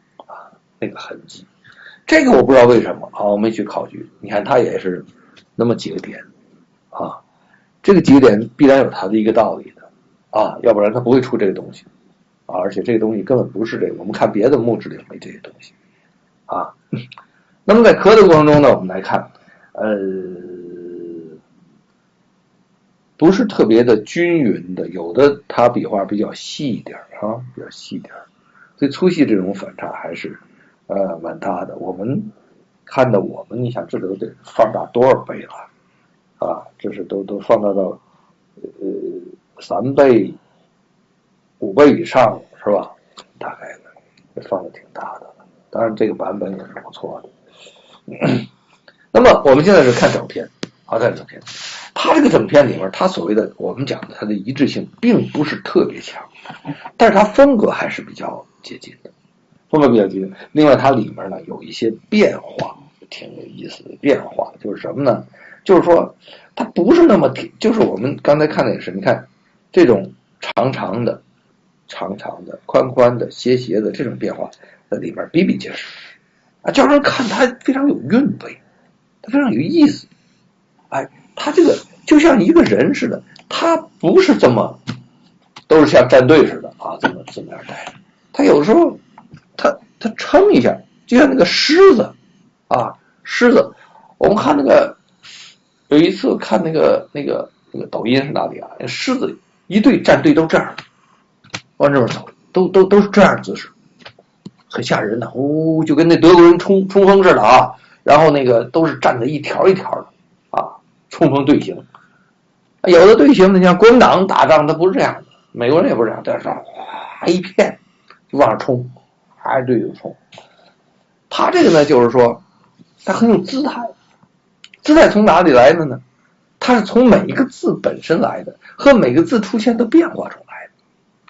那个痕迹。这个我不知道为什么我没去考据。你看它也是那么几个点这个几个点必然有它的一个道理的要不然它不会出这个东西而且这个东西根本不是这个，我们看别的墓志里没这些东西那么在刻的过程中呢，我们来看不是特别的均匀的，有的它笔画比较细一点比较细一点，所以粗细这种反差还是蛮大的。我们看的你想这都得放大多少倍了这是都放大到3倍5倍以上是吧？大概的放的挺大的了。当然这个版本也是不错的。那么我们现在是看整篇看整篇，它这个整篇里面，它所谓的我们讲的它的一致性并不是特别强，但是它风格还是比较接近的，风格比较接近。另外它里面呢有一些变化，挺有意思的变化，就是什么呢？就是说它不是那么就是我们刚才看的也是，你看这种长长的、宽宽的、斜斜的这种变化在里面比比皆是叫人看它非常有韵味，它非常有意思。他这个就像一个人似的，他不是这么都是像战队似的这么样待着。他有时候他撑一下，就像那个狮子狮子。我们看那个有一次看那个抖音是哪里狮子一队战队都这样往这边走，都是这样姿势，很吓人的就跟那德国人冲锋似的然后那个都是站在一条一条的冲锋队形。有的队形呢，像国民党打仗，他不是这样的，美国人也不是这样，在上一片就往上冲，还是队友冲。他这个呢，就是说他很有姿态，姿态从哪里来的呢？它是从每一个字本身来的，和每个字出现的变化中来的。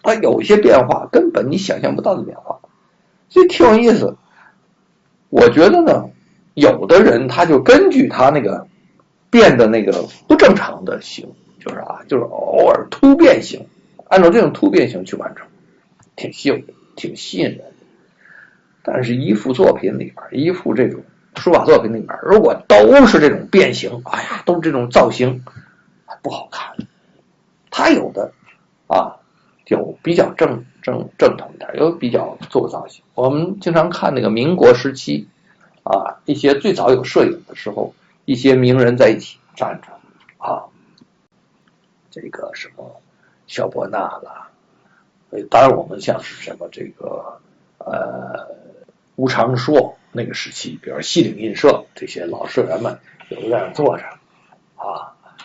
它有一些变化根本你想象不到的变化，所以挺有意思。我觉得呢，有的人他就根据他那个变的那个不正常的形，就是偶尔突变形，按照这种突变形去完成，挺吸引人。但是一幅作品里边，一幅这种书法作品里边，如果都是这种变形，都是这种造型，不好看。他有的就比较正统一点，有比较做造型。我们经常看那个民国时期一些最早有摄影的时候，一些名人在一起站着这个什么萧伯纳啦，当然我们像是什么这个吴长硕那个时期，比如西岭印社这些老社员们，有的在那坐着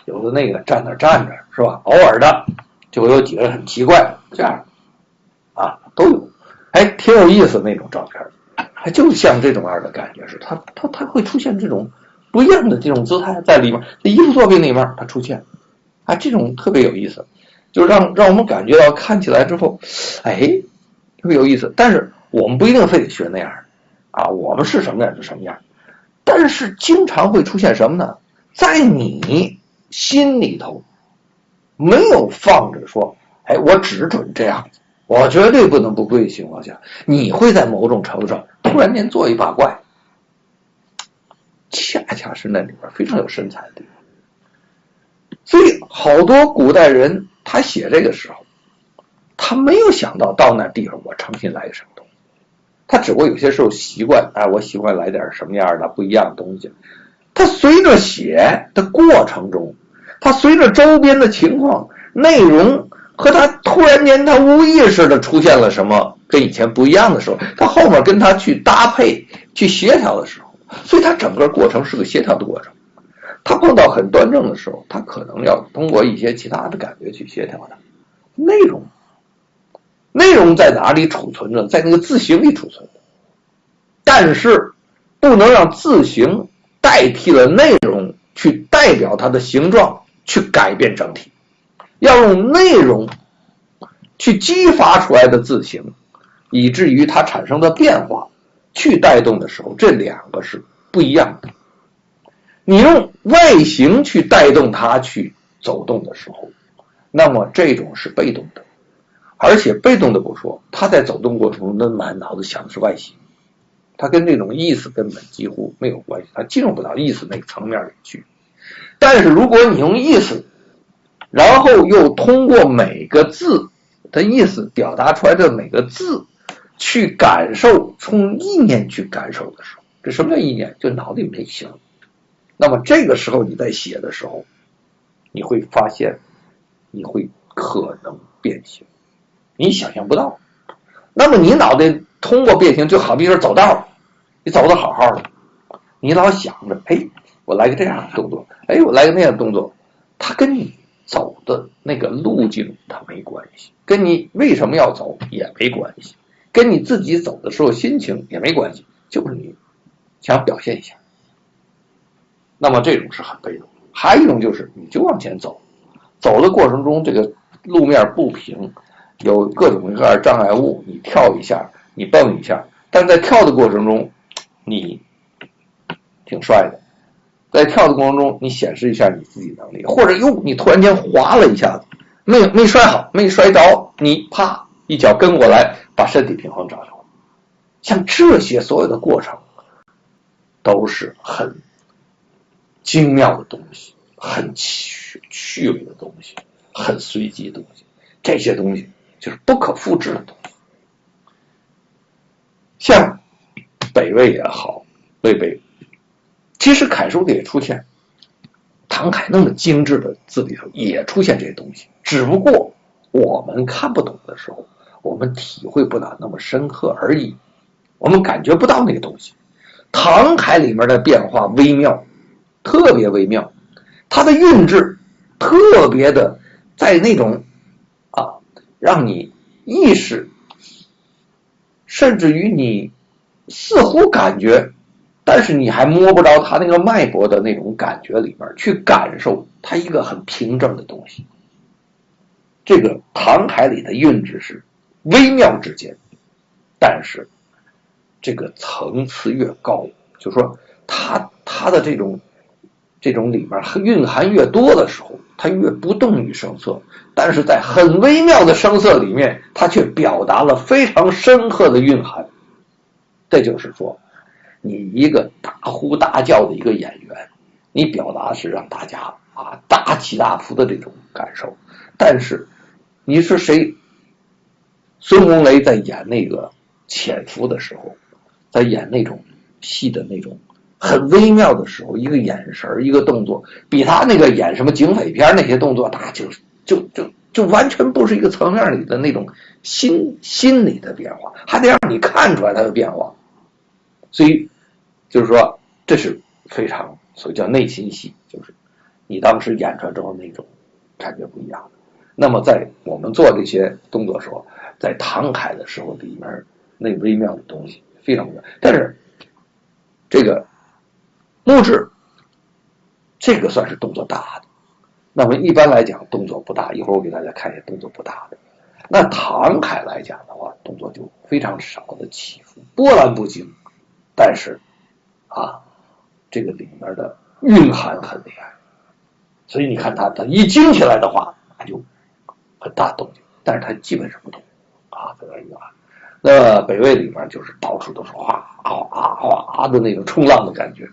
有的那个站那站着是吧？偶尔的就有几个很奇怪这样都有，挺有意思那种照片，就像这种样的感觉是它会出现这种不一样的这种姿态在里面，在一幅作品里面它出现这种特别有意思，就让我们感觉到看起来之后特别有意思。但是我们不一定非得学那样我们是什么样就什么样，但是经常会出现什么呢？在你心里头没有放着说我只准这样子，我绝对不能不跪的情况下，你会在某种程度上突然间做一把怪，恰恰是那里边非常有神采的地方。所以好多古代人他写这个时候，他没有想到那地方我诚心来个什么东西，他只不过有些时候习惯我习惯来点什么样的不一样的东西。他随着写的过程中，他随着周边的情况内容和他突然间他无意识的出现了什么跟以前不一样的时候，他后面跟他去搭配去协调的时候，所以他整个过程是个协调的过程。他碰到很端正的时候，他可能要通过一些其他的感觉去协调它。内容在哪里储存着？在那个字形里储存着，但是不能让字形代替了内容去代表它的形状，去改变整体，要用内容去激发出来的字形，以至于它产生的变化去带动的时候，这两个是不一样的。你用外形去带动它去走动的时候，那么这种是被动的，而且被动的不说，他在走动过程中的满脑子想的是外形，他跟这种意思根本几乎没有关系，他进入不到意思那个层面里去。但是如果你用意思，然后又通过每个字的意思表达出来的每个字去感受，从意念去感受的时候，这什么叫意念？就脑子里没形。那么这个时候你在写的时候，你会发现你会可能变形，你想象不到。那么你脑袋通过变形，就好比说走道，你走得好好的，你老想着，哎，我来个这样的动作，哎，我来个那样的动作，它跟你走的那个路径它没关系，跟你为什么要走也没关系，跟你自己走的时候心情也没关系，就是你想表现一下。那么这种是很被动。还有一种就是你就往前走，走的过程中这个路面不平，有各种各样的障碍物，你跳一下，你蹦一下，但在跳的过程中你挺帅的，在跳的过程中你显示一下你自己能力，或者你突然间滑了一下子，没摔好，没摔着，你啪一脚跟过来，把身体平衡找着。像这些所有的过程都是很精妙的东西，很趣味的东西，很随机的东西，这些东西就是不可复制的东西。像北魏也好，魏碑，其实楷书里也出现，唐楷那么精致的字里头也出现这些东西，只不过我们看不懂的时候，我们体会不到那么深刻而已，我们感觉不到那个东西。唐楷里面的变化微妙，特别微妙，它的韵致特别的在那种让你意识，甚至于你似乎感觉，但是你还摸不着它那个脉搏的那种感觉里面去感受它一个很平正的东西。这个唐楷里的韵致是微妙之间，但是这个层次越高，就是说它的这种里面蕴含越多的时候，它越不动于声色，但是在很微妙的声色里面，它却表达了非常深刻的蕴含。这就是说，你一个大呼大叫的一个演员，你表达是让大家大起大伏的这种感受，但是你是谁？孙红雷在演那个潜伏的时候，在演那种戏的那种很微妙的时候，一个眼神一个动作，比他那个演什么警匪片那些动作，他就完全不是一个层面里的那种心理的变化，还得让你看出来他的变化。所以就是说，这是非常所以叫内心戏，就是你当时演出来之后那种感觉不一样。那么在我们做这些动作的时候，在唐楷的时候里面那微妙的东西非常微妙，但是这个木质这个算是动作大的，那么一般来讲动作不大，一会儿我给大家看一下动作不大的。那唐楷来讲的话，动作就非常少的起伏，波澜不惊，但是这个里面的蕴含很厉害，所以你看它一惊起来的话，它就很大动静，但是它基本上不动在那蕴含。那北魏里面就是到处都是哗哗哗的那种冲浪的感觉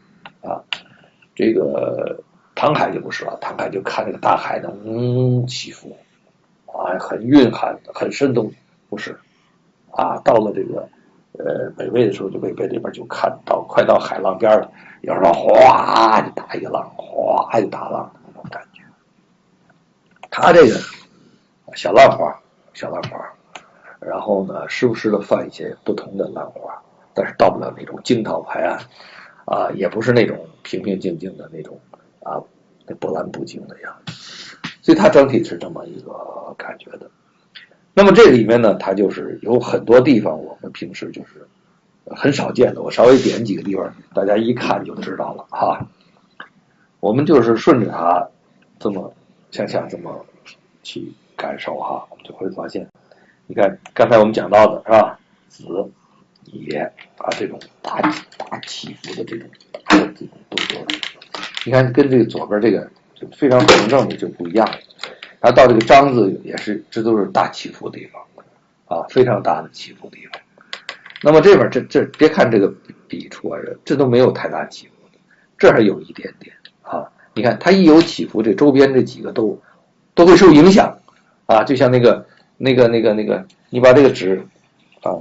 这个唐楷就不是了，唐楷就看那个大海的起伏很蕴含很深动，不是到了这个北魏的时候，就北魏这边就看到快到海浪边了，有时候哗就打一个浪，哗就打浪的那种感觉。他这个小浪花，然后呢时不时的放一些不同的浪花，但是到不了那种惊涛拍岸也不是那种平平静静的那种那波澜不惊的样子。所以它整体是这么一个感觉的。那么这里面呢，它就是有很多地方我们平时就是很少见的，我稍微点几个地方，大家一看就知道了我们就是顺着它这么向下这么去感受我们就会发现，你看刚才我们讲到的是吧，子野这种大起伏的这种动作，你看跟这个左边这个就非常平正的就不一样了。然后到这个张字也是，这都是大起伏的地方。啊，非常大的起伏地方。那么这边这别看这个笔触啊，这都没有太大起伏的，这还有一点点啊。你看它一有起伏，这周边这几个都会受影响啊。就像那个，你把这个纸啊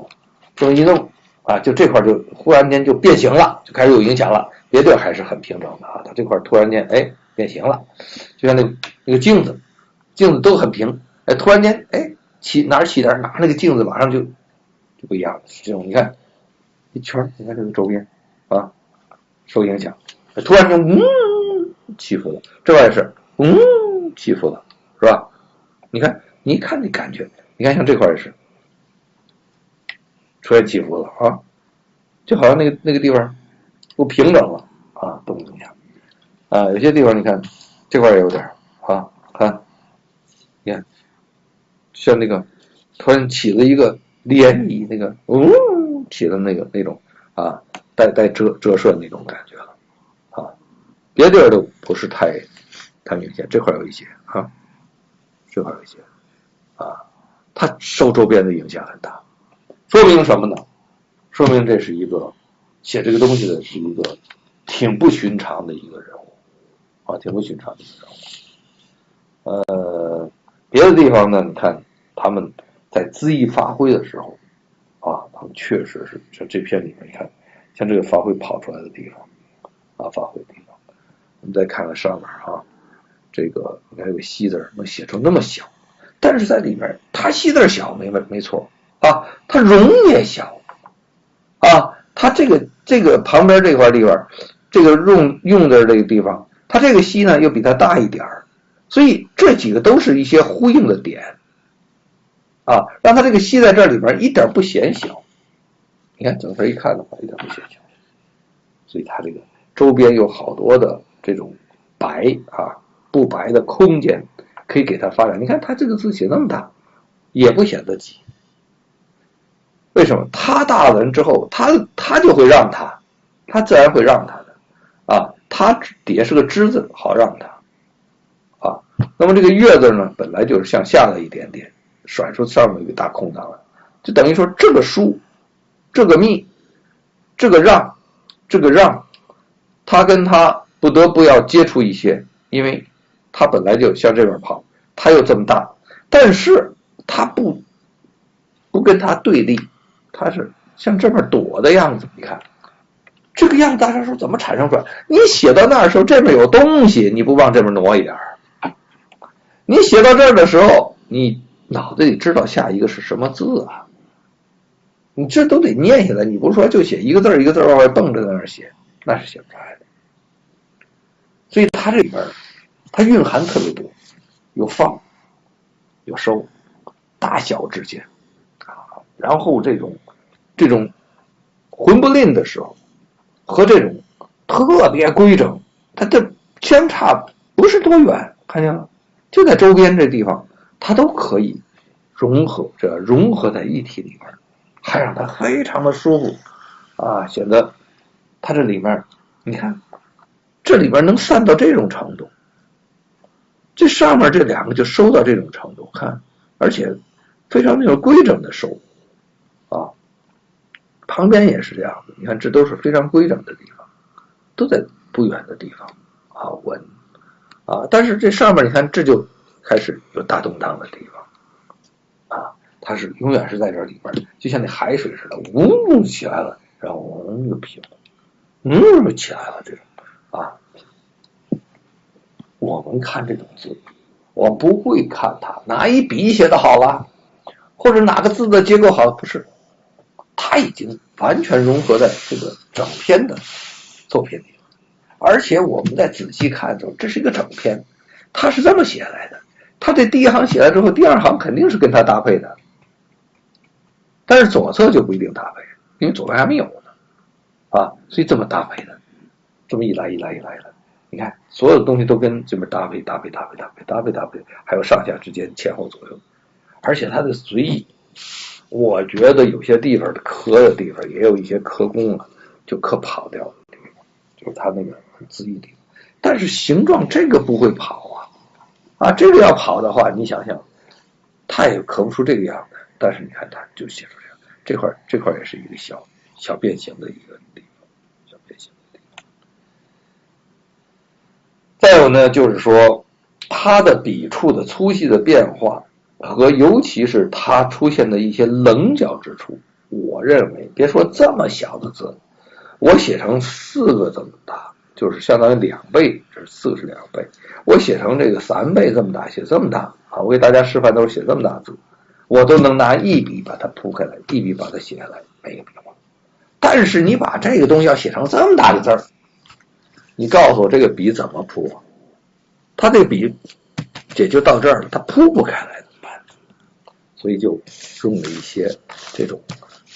这么一弄啊，就这块就忽然间就变形了，就开始有影响了。别的还是很平整的啊，它这块突然间变形了，就像那个镜子都很平，突然间哪儿起点哪那个镜子马上就不一样了。这种你看一圈，你看这个周边啊受影响，突然就起伏了，这边也是起伏了，是吧？你看你一看你感觉，你看像这块也是出现起伏了啊，就好像那个地方不平整了啊，动一下啊，有些地方你看这块也有点啊，看你看像那个突然起了一个涟漪，那个起了那种啊带折射那种感觉了啊，别的地儿都不是太明显，这块有一些啊，这块有一些啊，它受周边的影响很大，说明什么呢？说明这是一个写这个东西的是一个挺不寻常的一个人物啊，挺不寻常的一个人物。别的地方呢，你看他们在恣意发挥的时候啊，他们确实是像这篇里面，你看像这个发挥跑出来的地方啊，发挥的地方，我们再看看上面啊，这个你看这个西字能写出那么小，但是在里面它西字小没错啊，它容也小啊，它这个旁边这块地方，这个用的这个地方，它这个西呢又比它大一点儿，所以这几个都是一些呼应的点啊，让它这个西在这里边一点不显小。你看整个一看的话，一点不显小，所以它这个周边有好多的这种白啊不白的空间可以给它发展。你看它这个字写那么大，也不显得挤。为什么？它大了之后，它就会让它自然会让它的啊。它底下是个之字，好让它啊。那么这个月字呢，本来就是向下了一点点，甩出上面一个大空档来，就等于说这个书，这个密，这个让，它跟它不得不要接触一些，因为它本来就向这边跑，它又这么大，但是它不跟它对立。它是像这边躲的样子，你看这个样子大家说怎么产生出来？你写到那儿的时候，这边有东西，你不往这边挪一点，你写到这儿的时候，你脑子里知道下一个是什么字啊？你这都得念下来，你不是说就写一个字一个字往外蹦着在那儿写，那是写不出来的。所以它这里边它蕴含特别多，有放，有收，大小之间啊，然后这种混不吝的时候，和这种特别规整，它这相差不是多远，看见了？就在周边这地方，它都可以融合在一体里边，还让它非常的舒服啊，显得它这里面，你看这里边能散到这种程度，这上面这两个就收到这种程度，看，而且非常那种规整的收啊。旁边也是这样的，你看这都是非常规整的地方，都在不远的地方啊稳啊，但是这上面你看这就开始有大动荡的地方啊，它是永远是在这里边，就像那海水似的，嗡起来了，然后嗡就平了，起来了这种啊。我们看这种字，我不会看它哪一笔写的好了，或者哪个字的结构好，不是。它已经完全融合在这个整篇的作品里，而且我们再仔细看的时候，这是一个整篇，它是这么写来的。它这第一行写来之后，第二行肯定是跟它搭配的，但是左侧就不一定搭配，因为左边还没有呢，啊，所以这么搭配的，这么一来，你看所有的东西都跟这边搭配，还有上下之间前后左右，而且它的随意。我觉得有些地方的刻的地方也有一些刻工啊，就刻跑掉的地方，就是它那个很恣意地方。但是形状这个不会跑啊，这个要跑的话，你想想，它也刻不出这个样子。但是你看它就写出这样，这块也是一个小变形的一个地方，小变形的地方。再有呢，就是说它的笔触的粗细的变化和尤其是它出现的一些棱角之处，我认为别说这么小的字，我写成4个这么大，就是相当于2倍，这4是2倍，我写成这个3倍这么大，写这么大啊！我给大家示范都是写这么大字，我都能拿一笔把它铺开来，一笔把它写下来，没有笔画。但是你把这个东西要写成这么大的字儿，你告诉我这个笔怎么铺啊？它这个笔也就到这儿了，它铺不开来怎么办？所以就用了一些这种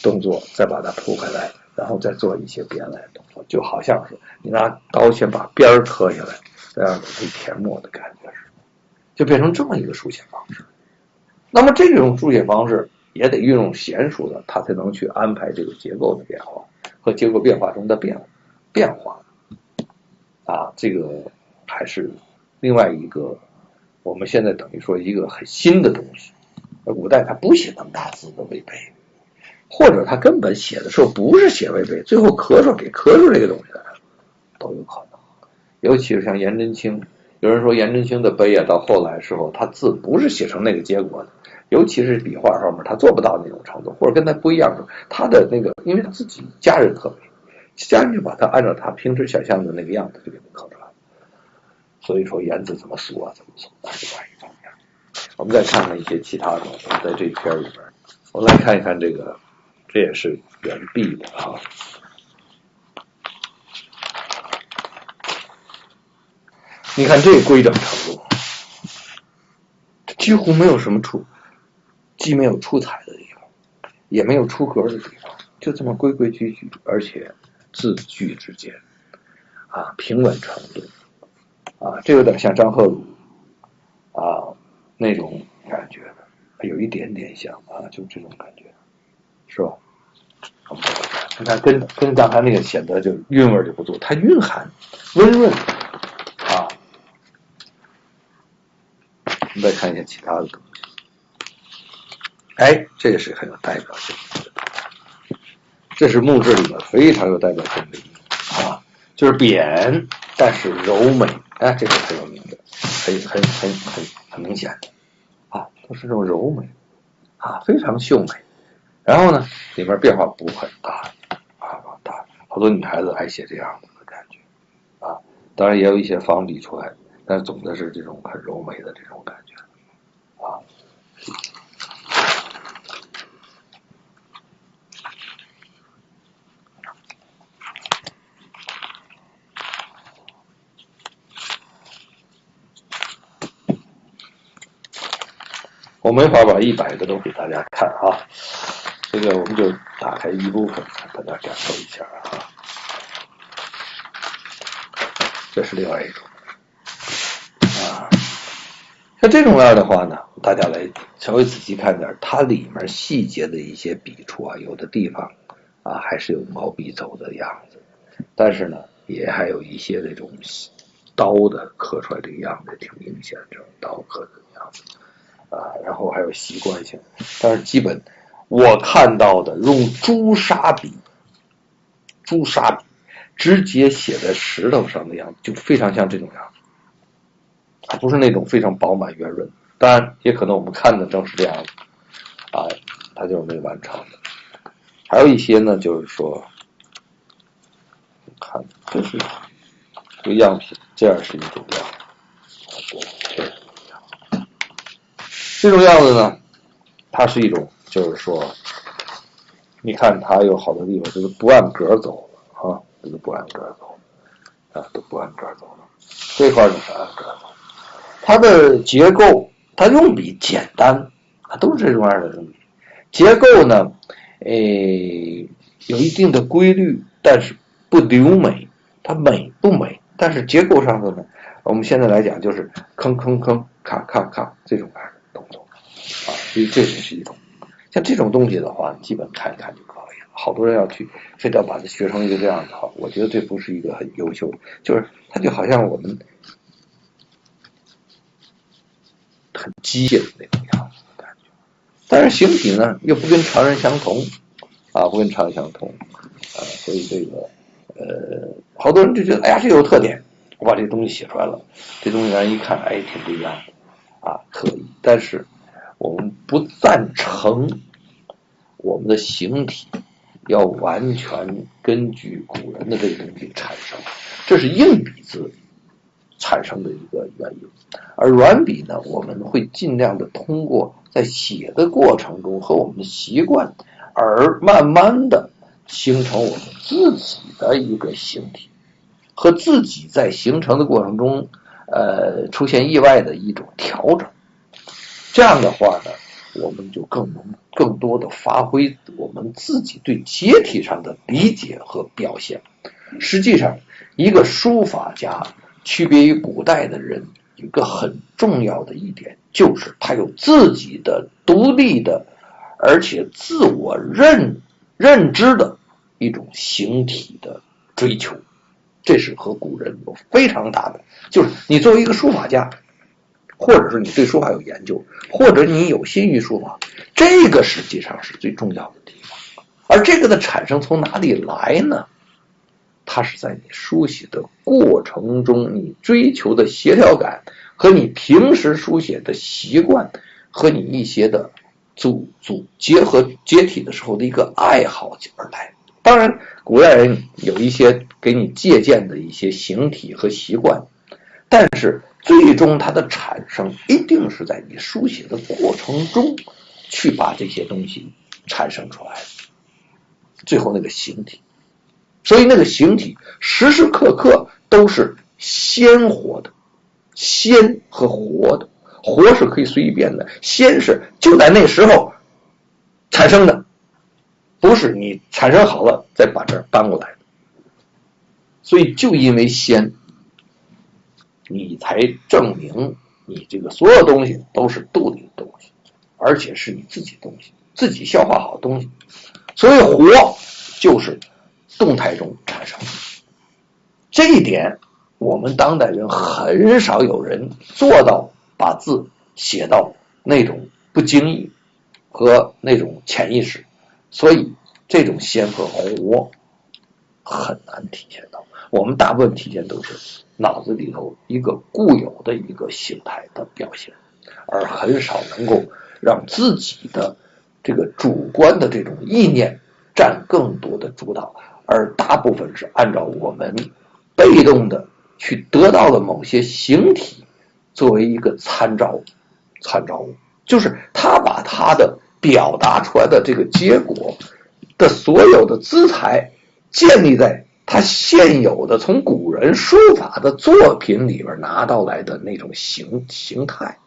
动作，再把它铺开来，然后再做一些边来的动作，就好像是你拿刀先把边儿磕下来，这样可以填墨的感觉是，就变成这么一个书写方式。那么这种书写方式也得运用娴熟的，他才能去安排这个结构的变化和结构变化中的变化啊，这个还是另外一个我们现在等于说一个很新的东西。古代他不写那么大字的魏碑，或者他根本写的时候不是写魏碑，最后给刻出这个东西来了，都有可能。尤其是像颜真卿，有人说颜真卿的碑啊，到后来时候他字不是写成那个结果的，尤其是笔画上面他做不到那种程度，或者跟他不一样，他的那个因为他自己家人刻碑，家人就把他按照他平时想象的那个样子就给他刻出来了。所以说颜字怎么书啊，怎么书，那是另外一方面。我们再看看一些其他的，在这一篇里边，我们来看一看这个，这也是原壁的啊。你看这个规整程度，几乎没有什么既没有出彩的地方，也没有出格的地方，就这么规规矩矩，而且字句之间啊平稳程度啊，这有点像张鹤儒啊那种感觉的，有一点点像啊，就这种感觉，是吧？我们看跟刚才那个显得就韵味就不足，它蕴含温润啊。我们再看一下其他的东西，哎，这个是很有代表性的，这是木质里面非常有代表性的一个啊，就是扁但是柔美，哎，这个很有名的，很明显的啊，都是这种柔美啊，非常秀美。然后呢，里面变化不很大啊，大，好多女孩子爱写这样的感觉啊，当然也有一些仿笔出来，但是总的是这种很柔美的这种感觉啊。我没法把100个都给大家看啊，这个我们就打开一部分，大家感受一下啊。这是另外一种啊，像这种样的话呢，大家来稍微仔细看点，它里面细节的一些笔触啊，有的地方啊还是有毛笔走的样子，但是呢，也还有一些那种刀的刻出来这个样子，挺明显的，这种刀刻的样子。啊，然后还有习惯性，但是基本我看到的用朱砂笔直接写在石头上的样子，就非常像这种样子，它不是那种非常饱满圆润，当然也可能我们看的正是这样子啊，它就是没完成的。还有一些呢，就是说，看这是这个样品，这样是一种样子。这种样子呢，它是一种，就是说，你看它有好多地方就是不按格走了啊，这个不按格走啊，都不按格走了。这块呢是按格走，它的结构，它用笔简单，它都是这种样的用笔。结构呢，有一定的规律，但是不流美，它美不美？但是结构上的呢，我们现在来讲就是吭吭吭，咔咔咔这种样的动作啊，所以这也是一种。像这种东西的话，基本看一看就可以了。好多人要去非得要把它学成一个这样的话，我觉得这不是一个很优秀的，就是它就好像我们很机械的那种样子的感觉。但是形体呢又不跟常人相同不跟常人相同所以这个好多人就觉得哎呀这有特点，我把这个东西写出来了，这东西让人一看哎挺不一样的可以，但是我们不赞成我们的形体要完全根据古人的这个东西产生，这是硬笔字产生的一个原因。而软笔呢，我们会尽量的通过在写的过程中和我们的习惯，而慢慢的形成我们自己的一个形体，和自己在形成的过程中出现意外的一种调整。这样的话呢，我们就更多的发挥我们自己对结体上的理解和表现。实际上一个书法家区别于古代的人一个很重要的一点，就是他有自己的独立的而且自我认知的一种形体的追求，这是和古人有非常大的，就是你作为一个书法家，或者是你对书法有研究，或者你有心于书法，这个实际上是最重要的地方。而这个的产生从哪里来呢？它是在你书写的过程中，你追求的协调感和你平时书写的习惯和你一些的结合结体的时候的一个爱好而来。当然古代人有一些给你借鉴的一些形体和习惯，但是最终它的产生一定是在你书写的过程中去把这些东西产生出来，最后那个形体。所以那个形体时时刻刻都是鲜活的，鲜和活的，活是可以随意变的，鲜是就在那时候产生的，不是你产生好了再把这儿搬过来的。所以就因为鲜，你才证明你这个所有东西都是肚里的东西，而且是你自己的东西，自己消化好的东西。所以活就是动态中产生，这一点我们当代人很少有人做到把字写到那种不经意和那种潜意识，所以这种鲜和活很难体现到。我们大部分体现都是脑子里头一个固有的一个形态的表现，而很少能够让自己的这个主观的这种意念占更多的主导，而大部分是按照我们被动的去得到了某些形体作为一个参照物，就是他把他的表达出来的这个结果的所有的姿态建立在他现有的从古人书法的作品里边拿到来的那种形态，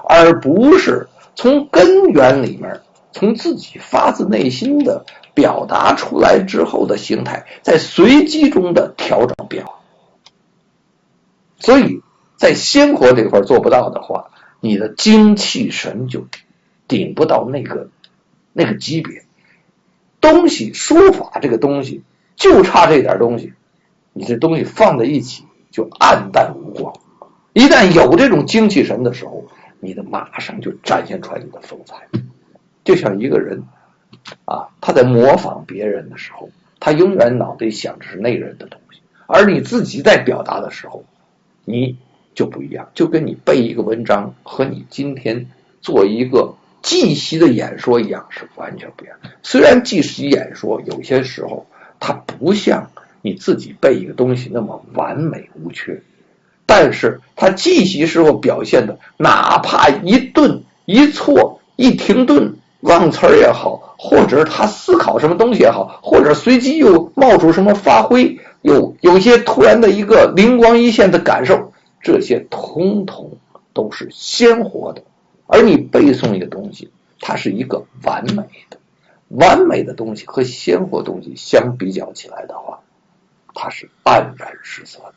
而不是从根源里面从自己发自内心的表达出来之后的形态在随机中的调整变化。所以在鲜活这块做不到的话，你的精气神就顶不到那个级别。东西书法这个东西就差这点东西，你这东西放在一起就暗淡无光。一旦有这种精气神的时候，你的马上就展现出来你的风采。就像一个人他在模仿别人的时候，他永远脑袋想的是那个人的东西，而你自己在表达的时候你就不一样。就跟你背一个文章和你今天做一个即席的演说一样，是完全不一样。虽然即席演说有些时候它不像你自己背一个东西那么完美无缺，但是它即席时候表现的，哪怕一顿一错一停顿忘词儿也好，或者他思考什么东西也好，或者随机又冒出什么发挥，有一些突然的一个灵光一现的感受，这些统统都是鲜活的。而你背诵一个东西，它是一个完美的东西和鲜活东西相比较起来的话，它是黯然失色的。